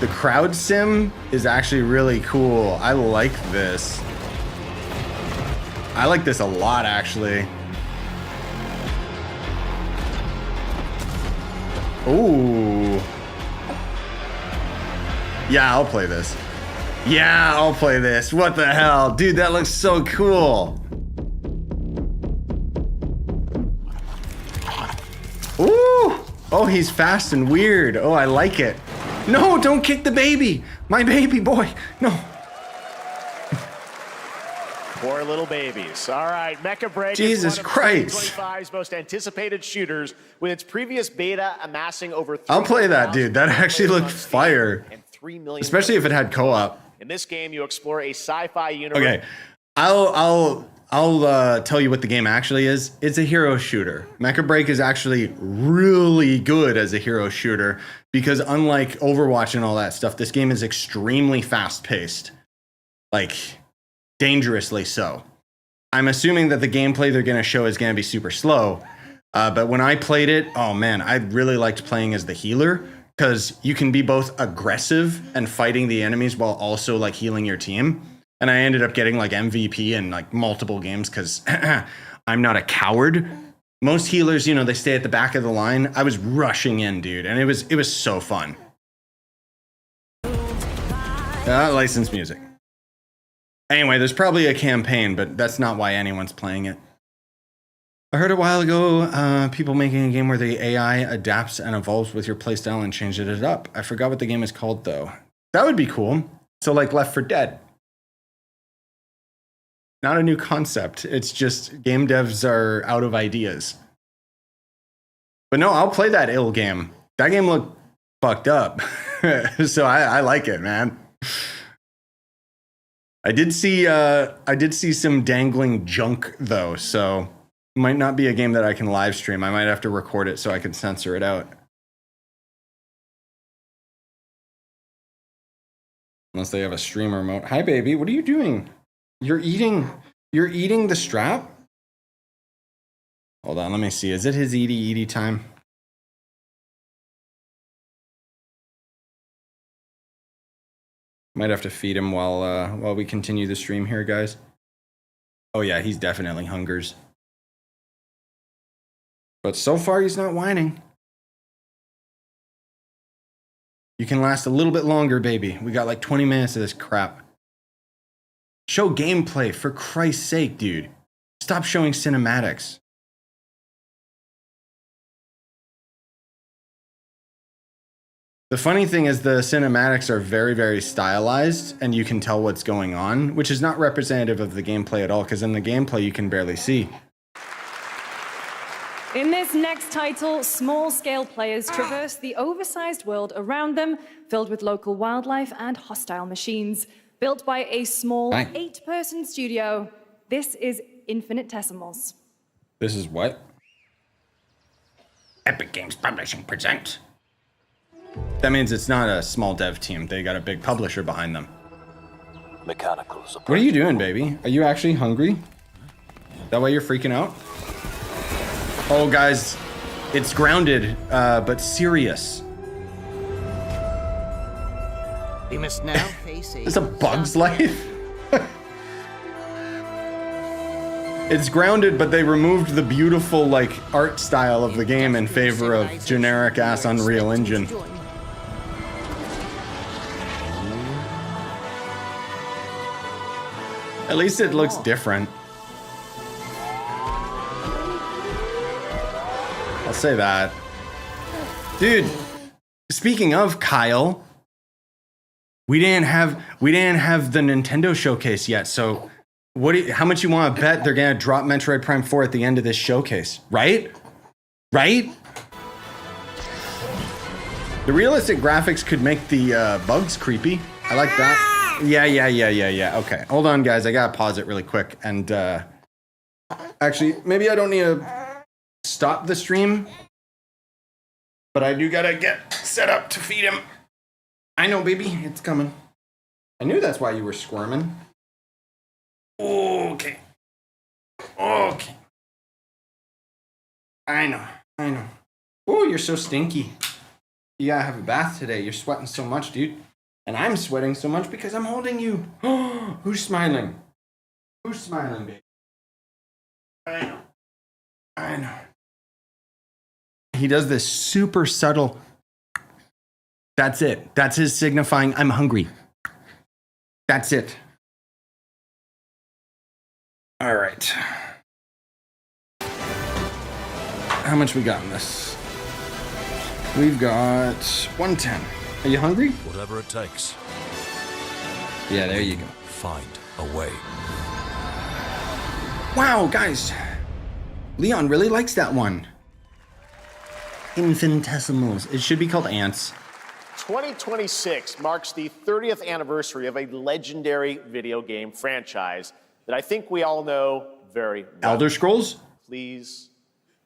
crowd sim is actually really cool. I like this. I like this a lot, actually. Ooh. Yeah, I'll play this. Yeah, I'll play this. What the hell? Dude, that looks so cool. Ooh. Oh, he's fast and weird. Oh, I like it. No, don't kick the baby. My baby boy. No. Poor little babies. All right, Mecha Break Jesus is one Christ. of 2025's most anticipated shooters, with its previous beta amassing over 3 I'll play that, dude. That actually looked fire. and 3 million. Especially if it had co-op. In this game, you explore a sci-fi universe. Okay, I'll tell you what the game actually is. It's a hero shooter. Mecha Break is actually really good as a hero shooter because unlike Overwatch and all that stuff, this game is extremely fast-paced. Like, dangerously so. I'm assuming that the gameplay they're going to show is going to be super slow. But when I played it, oh man, I really liked playing as the healer because you can be both aggressive and fighting the enemies while also like healing your team. And I ended up getting like MVP in like multiple games because I'm not a coward. Most healers, you know, they stay at the back of the line. I was rushing in, dude, and it was so fun. Licensed music. Anyway, there's probably a campaign, but that's not why anyone's playing it. I heard a while ago, people making a game where the AI adapts and evolves with your playstyle and changes it up. I forgot what the game is called, though. That would be cool. So like Left 4 Dead. Not a new concept. It's just game devs are out of ideas. But no, I'll play that ill game. That game looked fucked up. So I like it, man. I did see some dangling junk though, so it might not be a game that I can live stream. I might have to record it so I can censor it out. Unless they have a streamer mode. Hi baby, what are you doing? You're eating the strap? Hold on, let me see. Is it his eaty time? Might have to feed him while we continue the stream here, guys. Oh yeah, he's definitely hungers. But so far he's not whining. You can last a little bit longer, baby. We got like 20 minutes of this crap. Show gameplay, for Christ's sake, dude. Stop showing cinematics. The funny thing is the cinematics are very, very stylized and you can tell what's going on, which is not representative of the gameplay at all, because in the gameplay you can barely see. In this next title, small-scale players traverse the oversized world around them, filled with local wildlife and hostile machines. Built by a small 8-person studio, this is Infinitesimals. This is what? Epic Games Publishing presents. That means it's not a small dev team. They got a big publisher behind them. Mechanical support. What are you doing, baby? Are you actually hungry? That why you're freaking out? Oh, guys, it's grounded, but serious. We must now face It's a Bug's Life. It's grounded, but they removed the beautiful, like, art style of the game in favor of generic-ass Unreal Engine. At least it looks different. I'll say that. Dude, speaking of Kyle, we didn't have the Nintendo showcase yet, so how much you want to bet they're gonna drop Metroid Prime 4 at the end of this showcase, right? Right? The realistic graphics could make the bugs creepy. I like that. Yeah. Okay, hold on, guys. I gotta pause it really quick. And actually, maybe I don't need to stop the stream, but I do gotta get set up to feed him. I know, baby. It's coming. I knew that's why you were squirming. Okay. I know. Oh, you're so stinky. You gotta have a bath today. You're sweating so much, dude. And I'm sweating so much because I'm holding you. Who's smiling? Who's smiling, baby? I know. He does this super subtle. That's it. That's his signifying I'm hungry. That's it. All right. How much we got in this? We've got 110. Are you hungry? Whatever it takes. Yeah, there you go. Find a way. Wow, guys. Leon really likes that one. Infinitesimals. It should be called ants. 2026 marks the 30th anniversary of a legendary video game franchise that I think we all know very well. Elder Scrolls? Please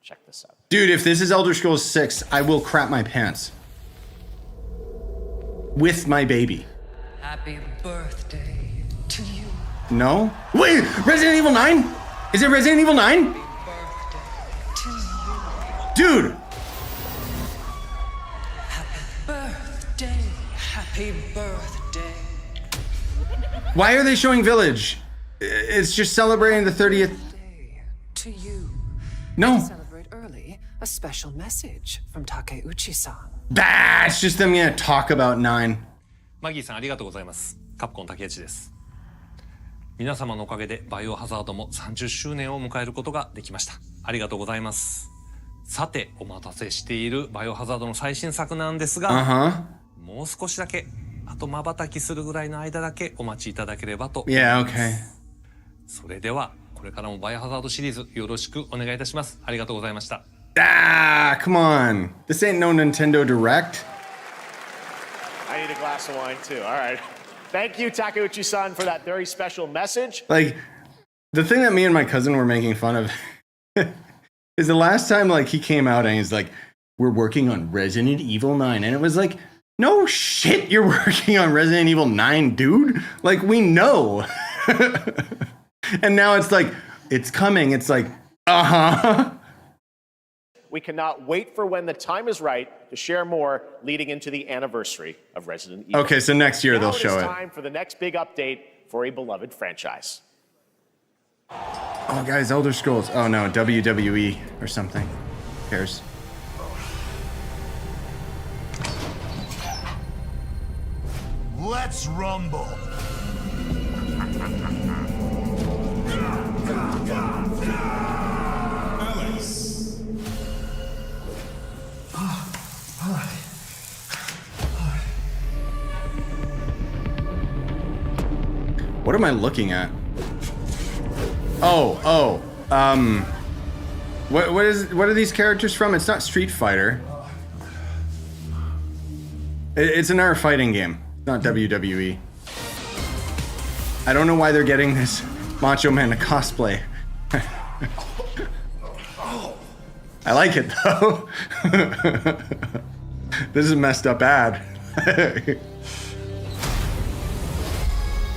check this out. Dude, if this is Elder Scrolls 6, I will crap my pants. With my baby. Happy birthday to you. No? Wait, Resident Evil 9? Is it Resident Evil 9? Dude! Happy birthday. Why are they showing Village? It's just celebrating the 30th. To you. No. To celebrate early, a special message from Takeuchi-san. Bah, it's just them gonna talk about 9. マギーさんありがとうございます。カプコン竹内です。皆様のおかげでバイオハザードも30周年を迎えることができました。ありがとうございます。さて、お待たせしているバイオハザードの最新作なんですが、もう少しだけ、あと瞬きするぐらいの間だけお待ちいただければと思います。それでは、これからもバイオハザードシリーズよろしくお願いいたします。ありがとうございました。Come on. This ain't no Nintendo Direct. I need a glass of wine too. All right. Thank you, Takeuchi-san, for that very special message. Like, the thing that me and my cousin were making fun of is the last time, like, he came out and he's like, we're working on Resident Evil 9. And it was like, no shit, you're working on Resident Evil 9, dude. Like, we know. And now it's like, it's coming. It's like, We cannot wait for when the time is right to share more leading into the anniversary of Resident Evil. Okay, so next year they'll show it. It's time for the next big update for a beloved franchise. Oh, guys, Elder Scrolls. Oh, no, WWE or something. Who cares? Let's rumble. What am I looking at? What are these characters from? It's not Street Fighter. It's another fighting game, not WWE. I don't know why they're getting this Macho Man to cosplay. I like it though. This is a messed up ad.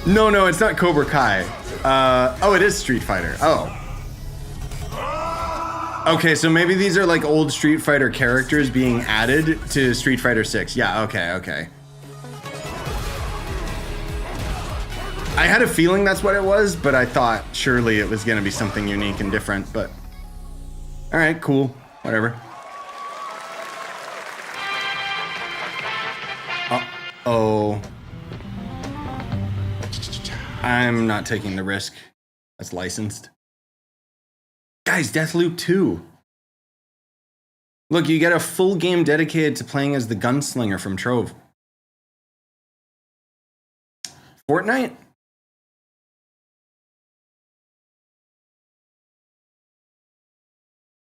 No, it's not Cobra Kai. It is Street Fighter. Oh. Okay, so maybe these are like old Street Fighter characters being added to Street Fighter 6. Yeah, okay. I had a feeling that's what it was, but I thought surely it was gonna be something unique and different, but... Alright, cool. Whatever. Uh-oh. I'm not taking the risk. That's licensed. Guys, Deathloop 2. Look, you get a full game dedicated to playing as the gunslinger from Trove. Fortnite?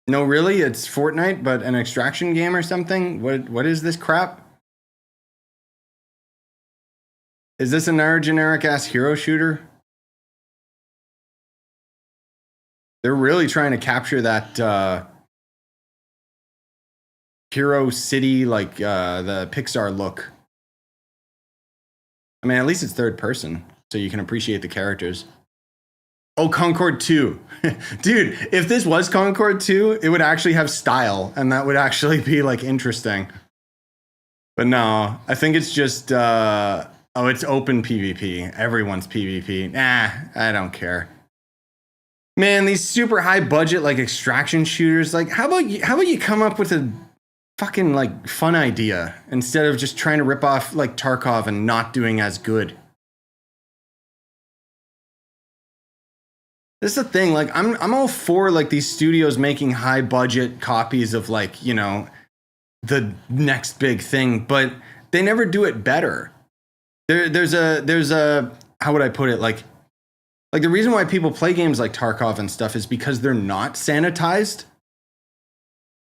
No, really? It's Fortnite, but an extraction game or something? What is this crap? Is this another generic-ass hero shooter? They're really trying to capture that Hero City, like the Pixar look. I mean, at least it's third person, so you can appreciate the characters. Oh, Concord 2. Dude, if this was Concord 2, it would actually have style, and that would actually be, like, interesting. But no, I think it's just... Oh, it's open PvP. Everyone's PvP. Nah, I don't care. Man, these super high budget like extraction shooters, like how about you come up with a fucking like fun idea instead of just trying to rip off like Tarkov and not doing as good. This is the thing, like I'm all for like these studios making high budget copies of like, you know, the next big thing, but they never do it better. There's a how would I put it, like the reason why people play games like Tarkov and stuff is because they're not sanitized.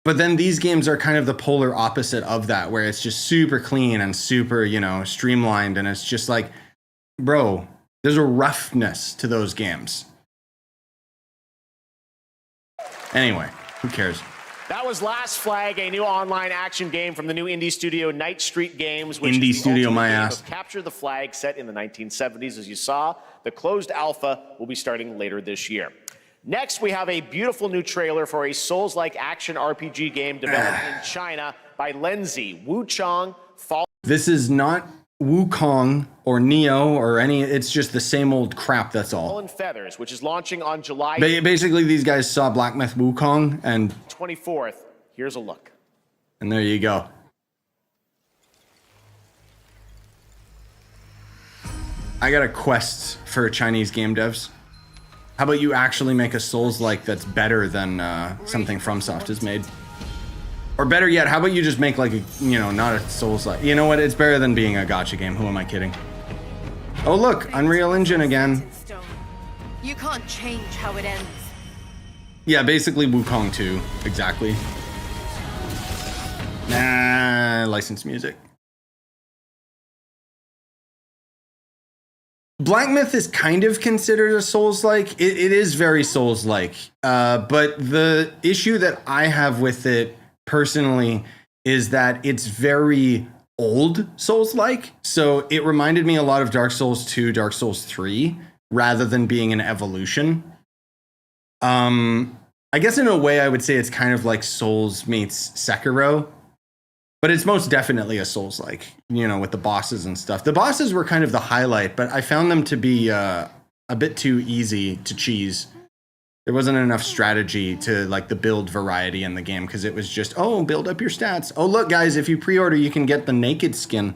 But then these games are kind of the polar opposite of that, where it's just super clean and super, you know, streamlined, and it's just like, bro, there's a roughness to those games. Anyway, who cares? That was Last Flag, a new online action game from the new indie studio Night Street Games, which indie is the studio, my game ass. Of Capture the Flag, set in the 1970s. As you saw, the closed alpha will be starting later this year. Next, we have a beautiful new trailer for a Souls-like action RPG game developed in China by Lenzi Wuchang. This is not Wukong or Neo or any, it's just the same old crap, that's all. Fallen Feathers, which is launching on July Basically, these guys saw Black Myth Wukong and 24th. Here's a look. And there you go. I got a quest for Chinese game devs. How about you actually make a Souls-like that's better than something FromSoft has made? Or better yet, how about you just make like a, you know, not a Souls-like. You know what? It's better than being a gacha game. Who am I kidding? Oh look, Unreal Engine again. You can't change how it ends. Yeah, basically Wukong 2. Exactly. Nah, licensed music. Black Myth is kind of considered a Souls-like. It is very Souls-like. But the issue that I have with it personally is that it's very old Souls-like. So it reminded me a lot of Dark Souls 2, Dark Souls 3, rather than being an evolution. I guess in a way I would say it's kind of like Souls meets Sekiro. But it's most definitely a Souls-like, you know, with the bosses and stuff. The bosses were kind of the highlight, but I found them to be a bit too easy to cheese. There wasn't enough strategy to like the build variety in the game because it was just, oh, build up your stats. Oh, look, guys, if you pre-order, you can get the naked skin.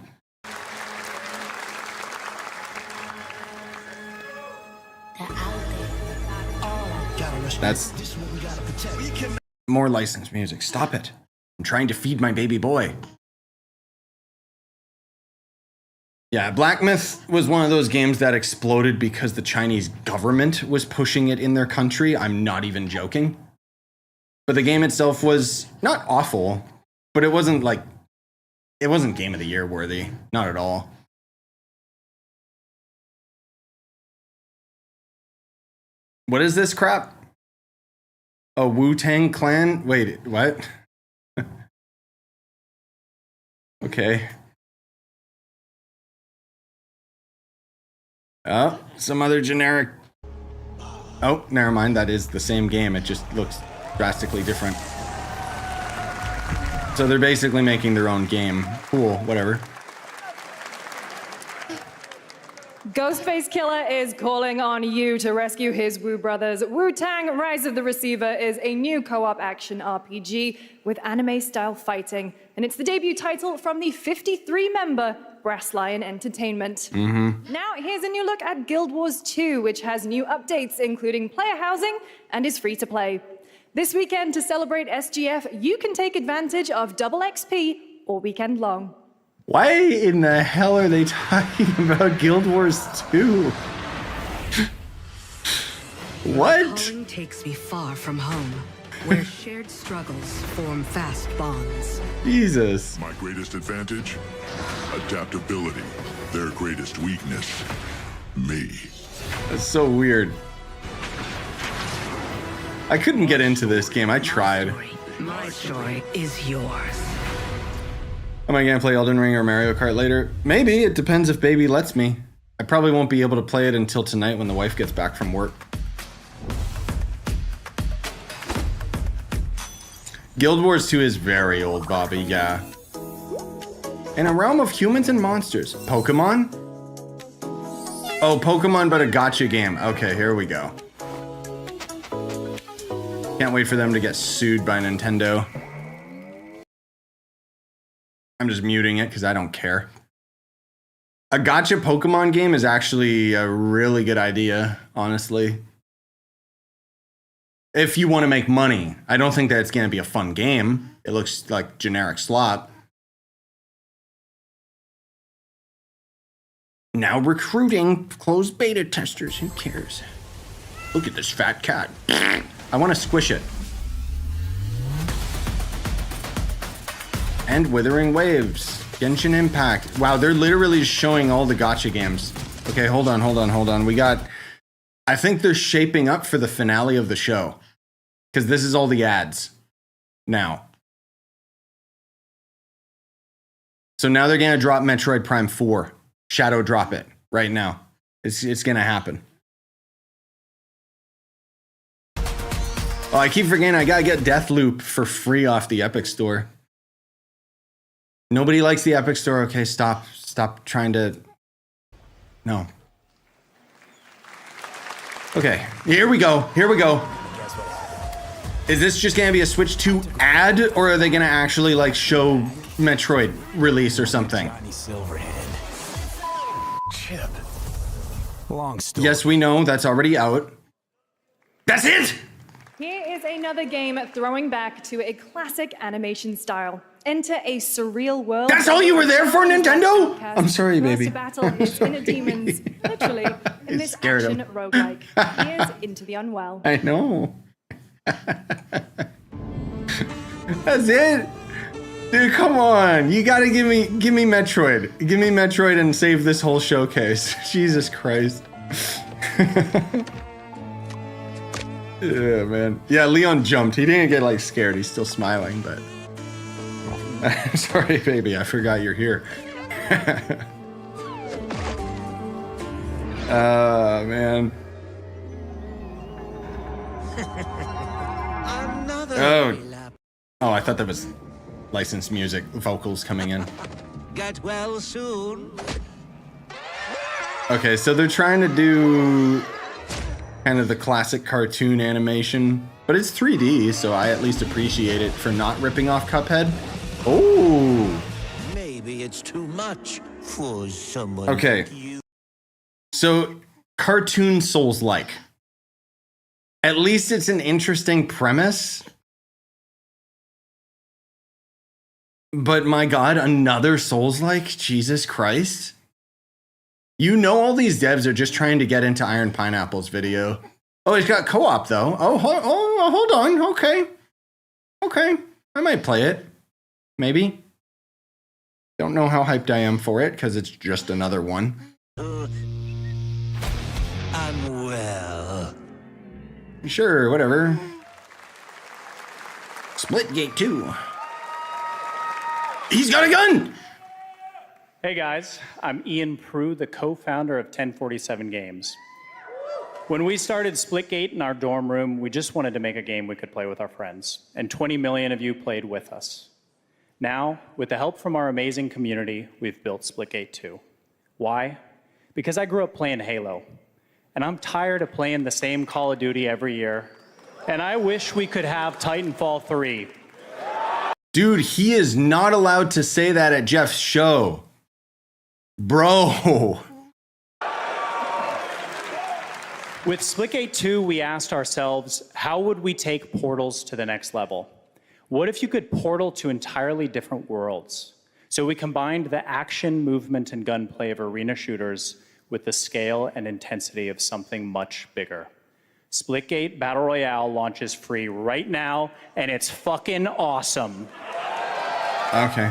That's more licensed music. Stop it. I'm trying to feed my baby boy. Yeah, Black Myth was one of those games that exploded because the Chinese government was pushing it in their country. I'm not even joking. But the game itself was not awful, but it wasn't Game of the Year worthy. Not at all. What is this crap? A Wu-Tang Clan? Wait, what? Okay. Oh, some other generic. Oh, never mind. That is the same game. It just looks drastically different. So they're basically making their own game. Cool, whatever. Ghostface Killer is calling on you to rescue his Wu brothers. Wu-Tang Rise of the Receiver is a new co-op action RPG with anime-style fighting, and it's the debut title from the 53-member Brass Lion Entertainment. Now, here's a new look at Guild Wars 2, which has new updates, including player housing, and is free to play. This weekend, to celebrate SGF, you can take advantage of double XP all weekend long. Why in the hell are they talking about Guild Wars 2? What? Calling takes me far from home, where shared struggles form fast bonds. Jesus. My greatest advantage? Adaptability. Their greatest weakness? Me. That's so weird. I couldn't get into this game. I tried. My story is yours. Am I gonna play Elden Ring or Mario Kart later? Maybe. It depends if baby lets me. I probably won't be able to play it until tonight when the wife gets back from work. Guild Wars 2 is very old, Bobby, yeah. In a realm of humans and monsters. Pokemon? Oh, Pokemon, but a gacha game. Okay, here we go. Can't wait for them to get sued by Nintendo. I'm just muting it because I don't care. A gacha Pokemon game is actually a really good idea, honestly. If you want to make money. I don't think that it's going to be a fun game. It looks like generic slop. Now recruiting closed beta testers. Who cares? Look at this fat cat. I want to squish it. And Withering Waves, Genshin Impact. Wow, they're literally showing all the gacha games. Okay, hold on. We got, I think they're shaping up for the finale of the show. Because this is all the ads now. So now they're going to drop Metroid Prime 4. Shadow drop it right now. It's going to happen. Oh, I keep forgetting I got to get Deathloop for free off the Epic Store. Nobody likes the Epic Store. Okay, stop trying to... No. Okay, here we go. Is this just gonna be a Switch 2 ad, or are they gonna actually like show Metroid release or something? Chip, Long story. Yes, we know that's already out. That's it! Here is another game throwing back to a classic animation style. Enter a surreal world. That's all you were there for, Nintendo? I'm sorry, baby. To battle his inner demons, literally, in this action roguelike. Here's Into the Unwell. I know. That's it? Dude, come on. You gotta give me Metroid. Give me Metroid and save this whole showcase. Jesus Christ. Yeah, man. Yeah, Leon jumped. He didn't get like scared. He's still smiling, but sorry, baby. I forgot you're here. Man. Oh, I thought that was licensed music, vocals coming in. Get well soon. Okay, so they're trying to do kind of the classic cartoon animation, but it's 3D, so I at least appreciate it for not ripping off Cuphead. Oh. Maybe it's too much for someone Okay. like you. So, cartoon Souls-like. At least it's an interesting premise. But my God, another Souls-like? Jesus Christ. You know all these devs are just trying to get into Iron Pineapple's video. Oh, it's got co-op though. Oh, hold on. Okay. I might play it. Maybe. Don't know how hyped I am for it, because it's just another one. Unwell. Sure, whatever. Splitgate 2. He's got a gun! Hey guys, I'm Ian Prue, the co-founder of 1047 Games. When we started Splitgate in our dorm room, we just wanted to make a game we could play with our friends, and 20 million of you played with us. Now, with the help from our amazing community, we've built Splitgate 2. Why? Because I grew up playing Halo, and I'm tired of playing the same Call of Duty every year, and I wish we could have Titanfall 3. Dude, he is not allowed to say that at Jeff's show. Bro. With Splitgate 2, we asked ourselves, how would we take portals to the next level? What if you could portal to entirely different worlds? So we combined the action, movement, and gunplay of arena shooters with the scale and intensity of something much bigger. Splitgate Battle Royale launches free right now, and it's fucking awesome. Okay.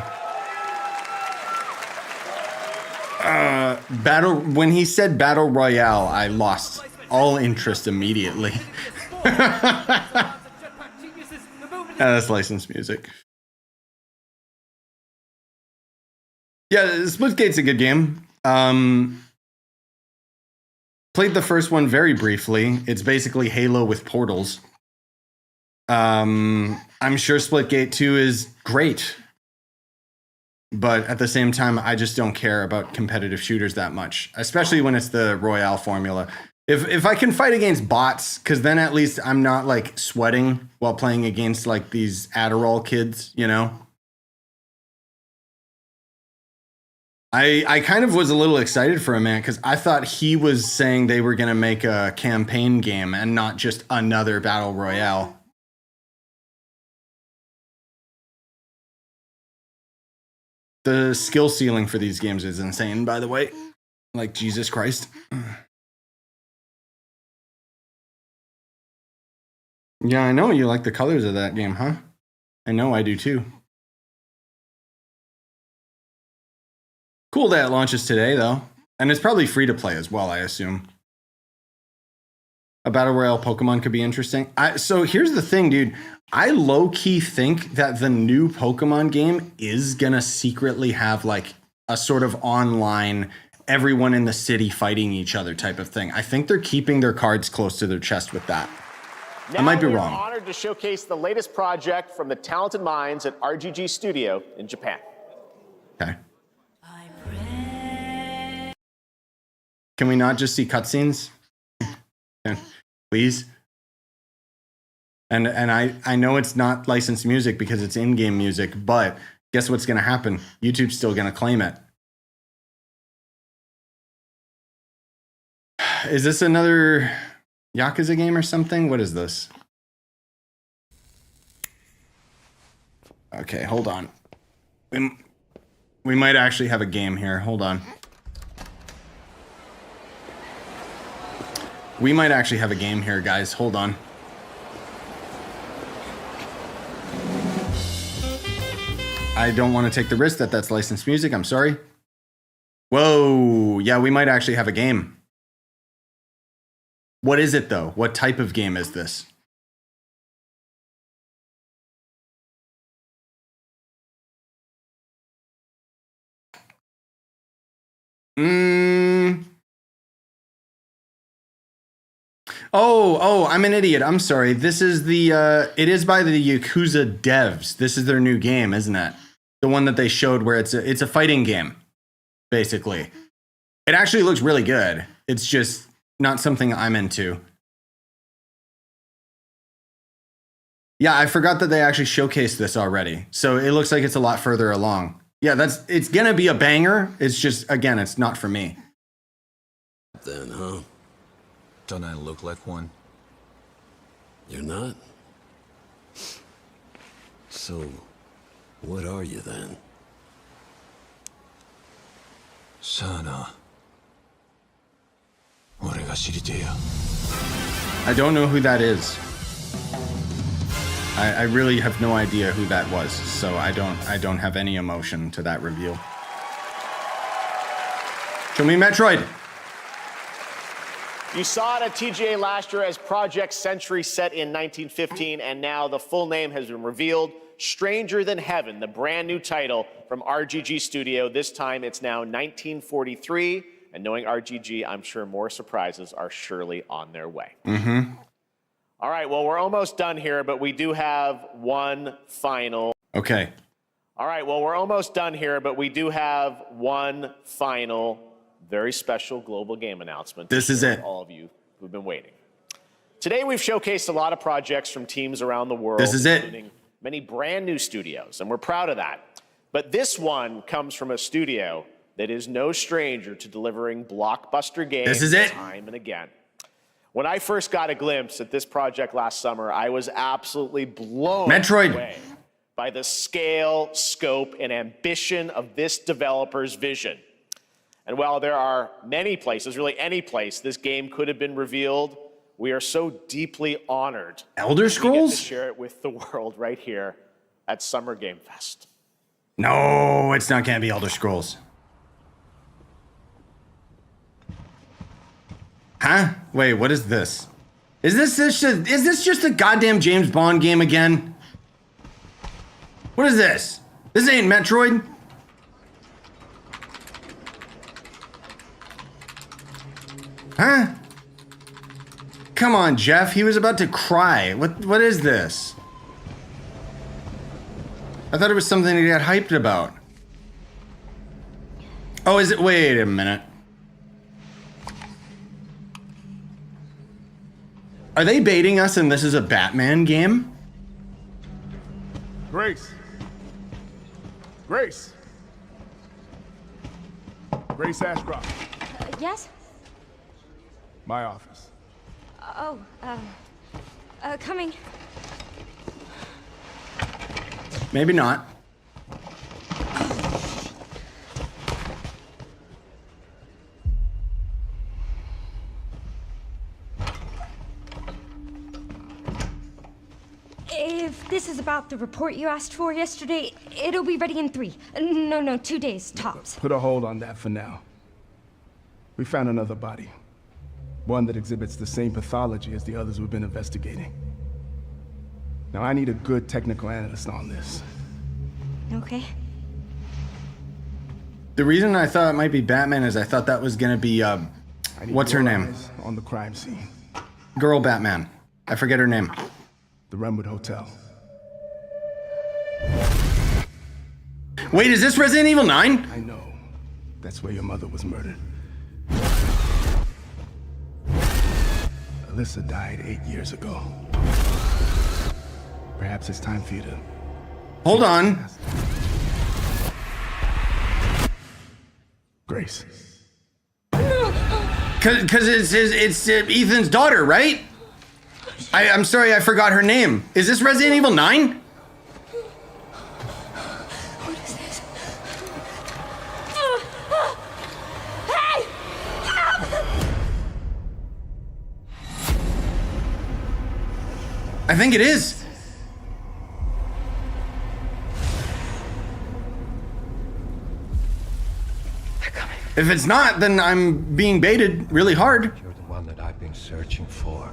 When he said Battle Royale, I lost all interest immediately. That's licensed music. Yeah, Splitgate's a good game. Played the first one very briefly. It's basically Halo with portals. I'm sure Splitgate 2 is great. But at the same time, I just don't care about competitive shooters that much, especially when it's the Royale formula. If I can fight against bots, because then at least I'm not like sweating while playing against like these Adderall kids, you know? I kind of was a little excited for him, man, because I thought he was saying they were going to make a campaign game and not just another Battle Royale. The skill ceiling for these games is insane, by the way. Like, Jesus Christ. Yeah, I know you like the colors of that game, huh? I know I do too. Cool that it launches today, though. And it's probably free to play as well, I assume. A Battle Royale Pokemon could be interesting. So here's the thing, dude. I low-key think that the new Pokemon game is gonna secretly have like a sort of online, everyone in the city fighting each other type of thing. I think they're keeping their cards close to their chest with that. I might be wrong. We're honored to showcase the latest project from the talented minds at RGG Studio in Japan. Okay. Can we not just see cutscenes? Please? And I know it's not licensed music because it's in-game music, but guess what's going to happen? YouTube's still going to claim it. Is this another Yakuza game or something? What is this? Okay, hold on. We might actually have a game here. Hold on. We might actually have a game here, guys. Hold on. I don't want to take the risk that that's licensed music. I'm sorry. Whoa. Yeah, we might actually have a game. What is it, though? What type of game is this? Oh, I'm an idiot. I'm sorry. This is the, it is by the Yakuza devs. This is their new game, isn't it? The one that they showed where it's a fighting game, basically. It actually looks really good. It's just not something I'm into. Yeah, I forgot that they actually showcased this already. So it looks like it's a lot further along. Yeah, it's gonna be a banger. It's just, again, it's not for me. Then, huh? Don't I look like one? You're not? So, what are you then? Sana. I don't know who that is. I really have no idea who that was, so I don't have any emotion to that reveal. Show me Metroid. You saw it at TGA last year as Project Century set in 1915, and now the full name has been revealed. Stranger Than Heaven, the brand new title from RGG Studio. This time it's now 1943, and knowing RGG, I'm sure more surprises are surely on their way. Mm-hmm. All right, well, we're almost done here, but we do have one final. Okay. All right, well, we're almost done here, but we do have one final, very special global game announcement. This is it. All of you who've been waiting. Today, we've showcased a lot of projects from teams around the world. This is it. Including many brand new studios, and we're proud of that. But this one comes from a studio that is no stranger to delivering blockbuster games This is it. time and again. When I first got a glimpse at this project last summer, I was absolutely blown Metroid. away by the scale, scope, and ambition of this developer's vision. And while there are many places, really any place, this game could have been revealed, we are so deeply honored. Elder We get Scrolls? to share it with the world right here at Summer Game Fest. No, it's not gonna be Elder Scrolls. Huh? Wait, what is this? Is this just a goddamn James Bond game again? What is this? This ain't Metroid. Huh? Come on, Jeff. He was about to cry. What is this? I thought it was something to get hyped about. Oh, is it? Wait a minute. Are they baiting us and this is a Batman game? Grace. Grace. Grace Ashcroft. Yes? My office. Coming. Maybe not. If this is about the report you asked for yesterday, it'll be ready in 3. No, 2 days, tops. Put a hold on that for now. We found another body. One that exhibits the same pathology as the others we've been investigating. Now, I need a good technical analyst on this. Okay. The reason I thought it might be Batman is I thought that was gonna be what's her name? On the crime scene. Girl Batman. I forget her name. The Renwood Hotel. Wait, is this Resident Evil 9? I know. That's where your mother was murdered. Alyssa died 8 years ago. Perhaps it's time for you to... Hold on. Grace. Because it's Ethan's daughter, right? I'm sorry, I forgot her name. Is this Resident Evil 9? Hey! I think it is. If it's not, then I'm being baited really hard. You're the one that I've been searching for.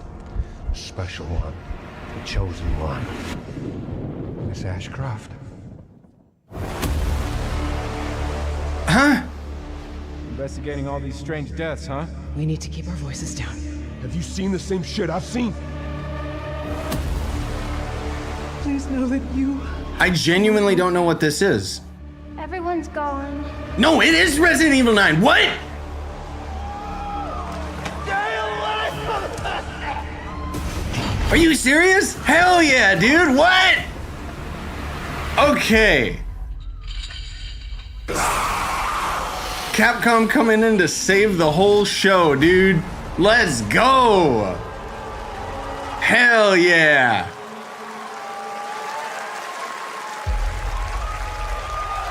The special one. The chosen one. Miss Ashcroft. Huh? Investigating all these strange deaths, huh? We need to keep our voices down. Have you seen the same shit I've seen? Please know that you... I genuinely don't know what this is. Everyone's gone. No, it is Resident Evil 9. What? Are you serious? Hell yeah, dude. What? Okay. Capcom coming in to save the whole show, dude. Let's go. Hell yeah.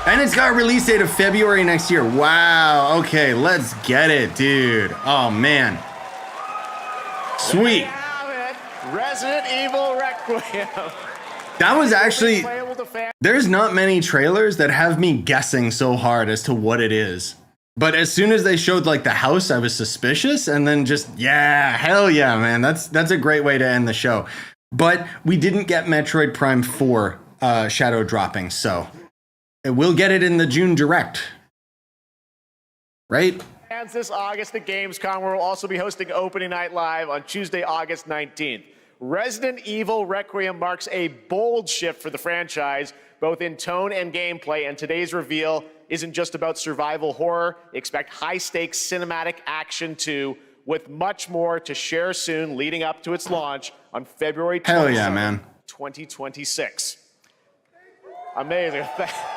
And it's got a release date of February next year. Wow. Okay, let's get it, dude. Oh, man. Sweet. Resident Evil Requiem. That was actually... There's not many trailers that have me guessing so hard as to what it is. But as soon as they showed, like, the house, I was suspicious. And then just, yeah, hell yeah, man. That's a great way to end the show. But we didn't get Metroid Prime 4 shadow dropping, so... We'll get it in the June Direct. Right? And this August at Gamescom, where we'll also be hosting Opening Night Live on Tuesday, August 19th. Resident Evil Requiem marks a bold shift for the franchise, both in tone and gameplay, and today's reveal isn't just about survival horror. Expect high-stakes cinematic action too, with much more to share soon leading up to its launch on February 27th, Hell yeah, man. 2026. Amazing.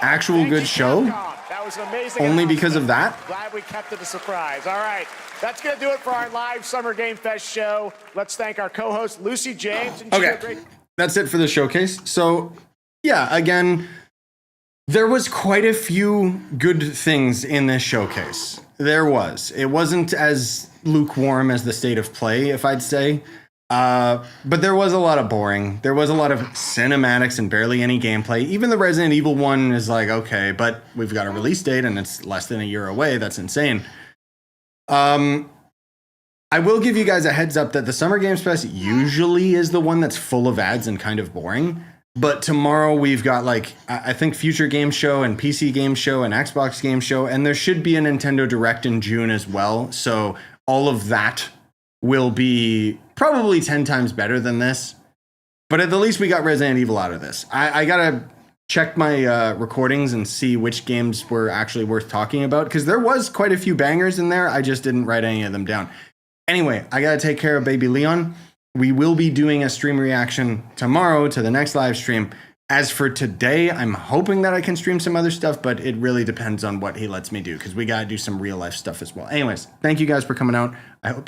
Actual good show? That was amazing. Only because of that? Glad we kept it a surprise. All right, that's going to do it for our live Summer Game Fest show. Let's thank our co-host, Lucy James. And okay, that's it for the showcase. So, yeah, again, there was quite a few good things in this showcase. There was. It wasn't as lukewarm as the state of play, if I'd say. But there was a lot of boring. There was a lot of cinematics and barely any gameplay. Even the Resident Evil one is like, okay, but we've got a release date and it's less than a year away. That's insane. I will give you guys a heads up that the Summer Games Fest usually is the one that's full of ads and kind of boring. But tomorrow we've got like, I think Future Game Show and PC Game Show and Xbox Game Show. And there should be a Nintendo Direct in June as well. So all of that will be probably 10 times better than this. But at the least we got Resident Evil out of this. I gotta check my recordings and see which games were actually worth talking about, because there was quite a few bangers in there. I just didn't write any of them down. Anyway, I gotta take care of baby Leon. We will be doing a stream reaction tomorrow to the next live stream. As for today, I'm hoping that I can stream some other stuff, but it really depends on what he lets me do, because we gotta do some real life stuff as well. Anyways, thank you guys for coming out. I hope you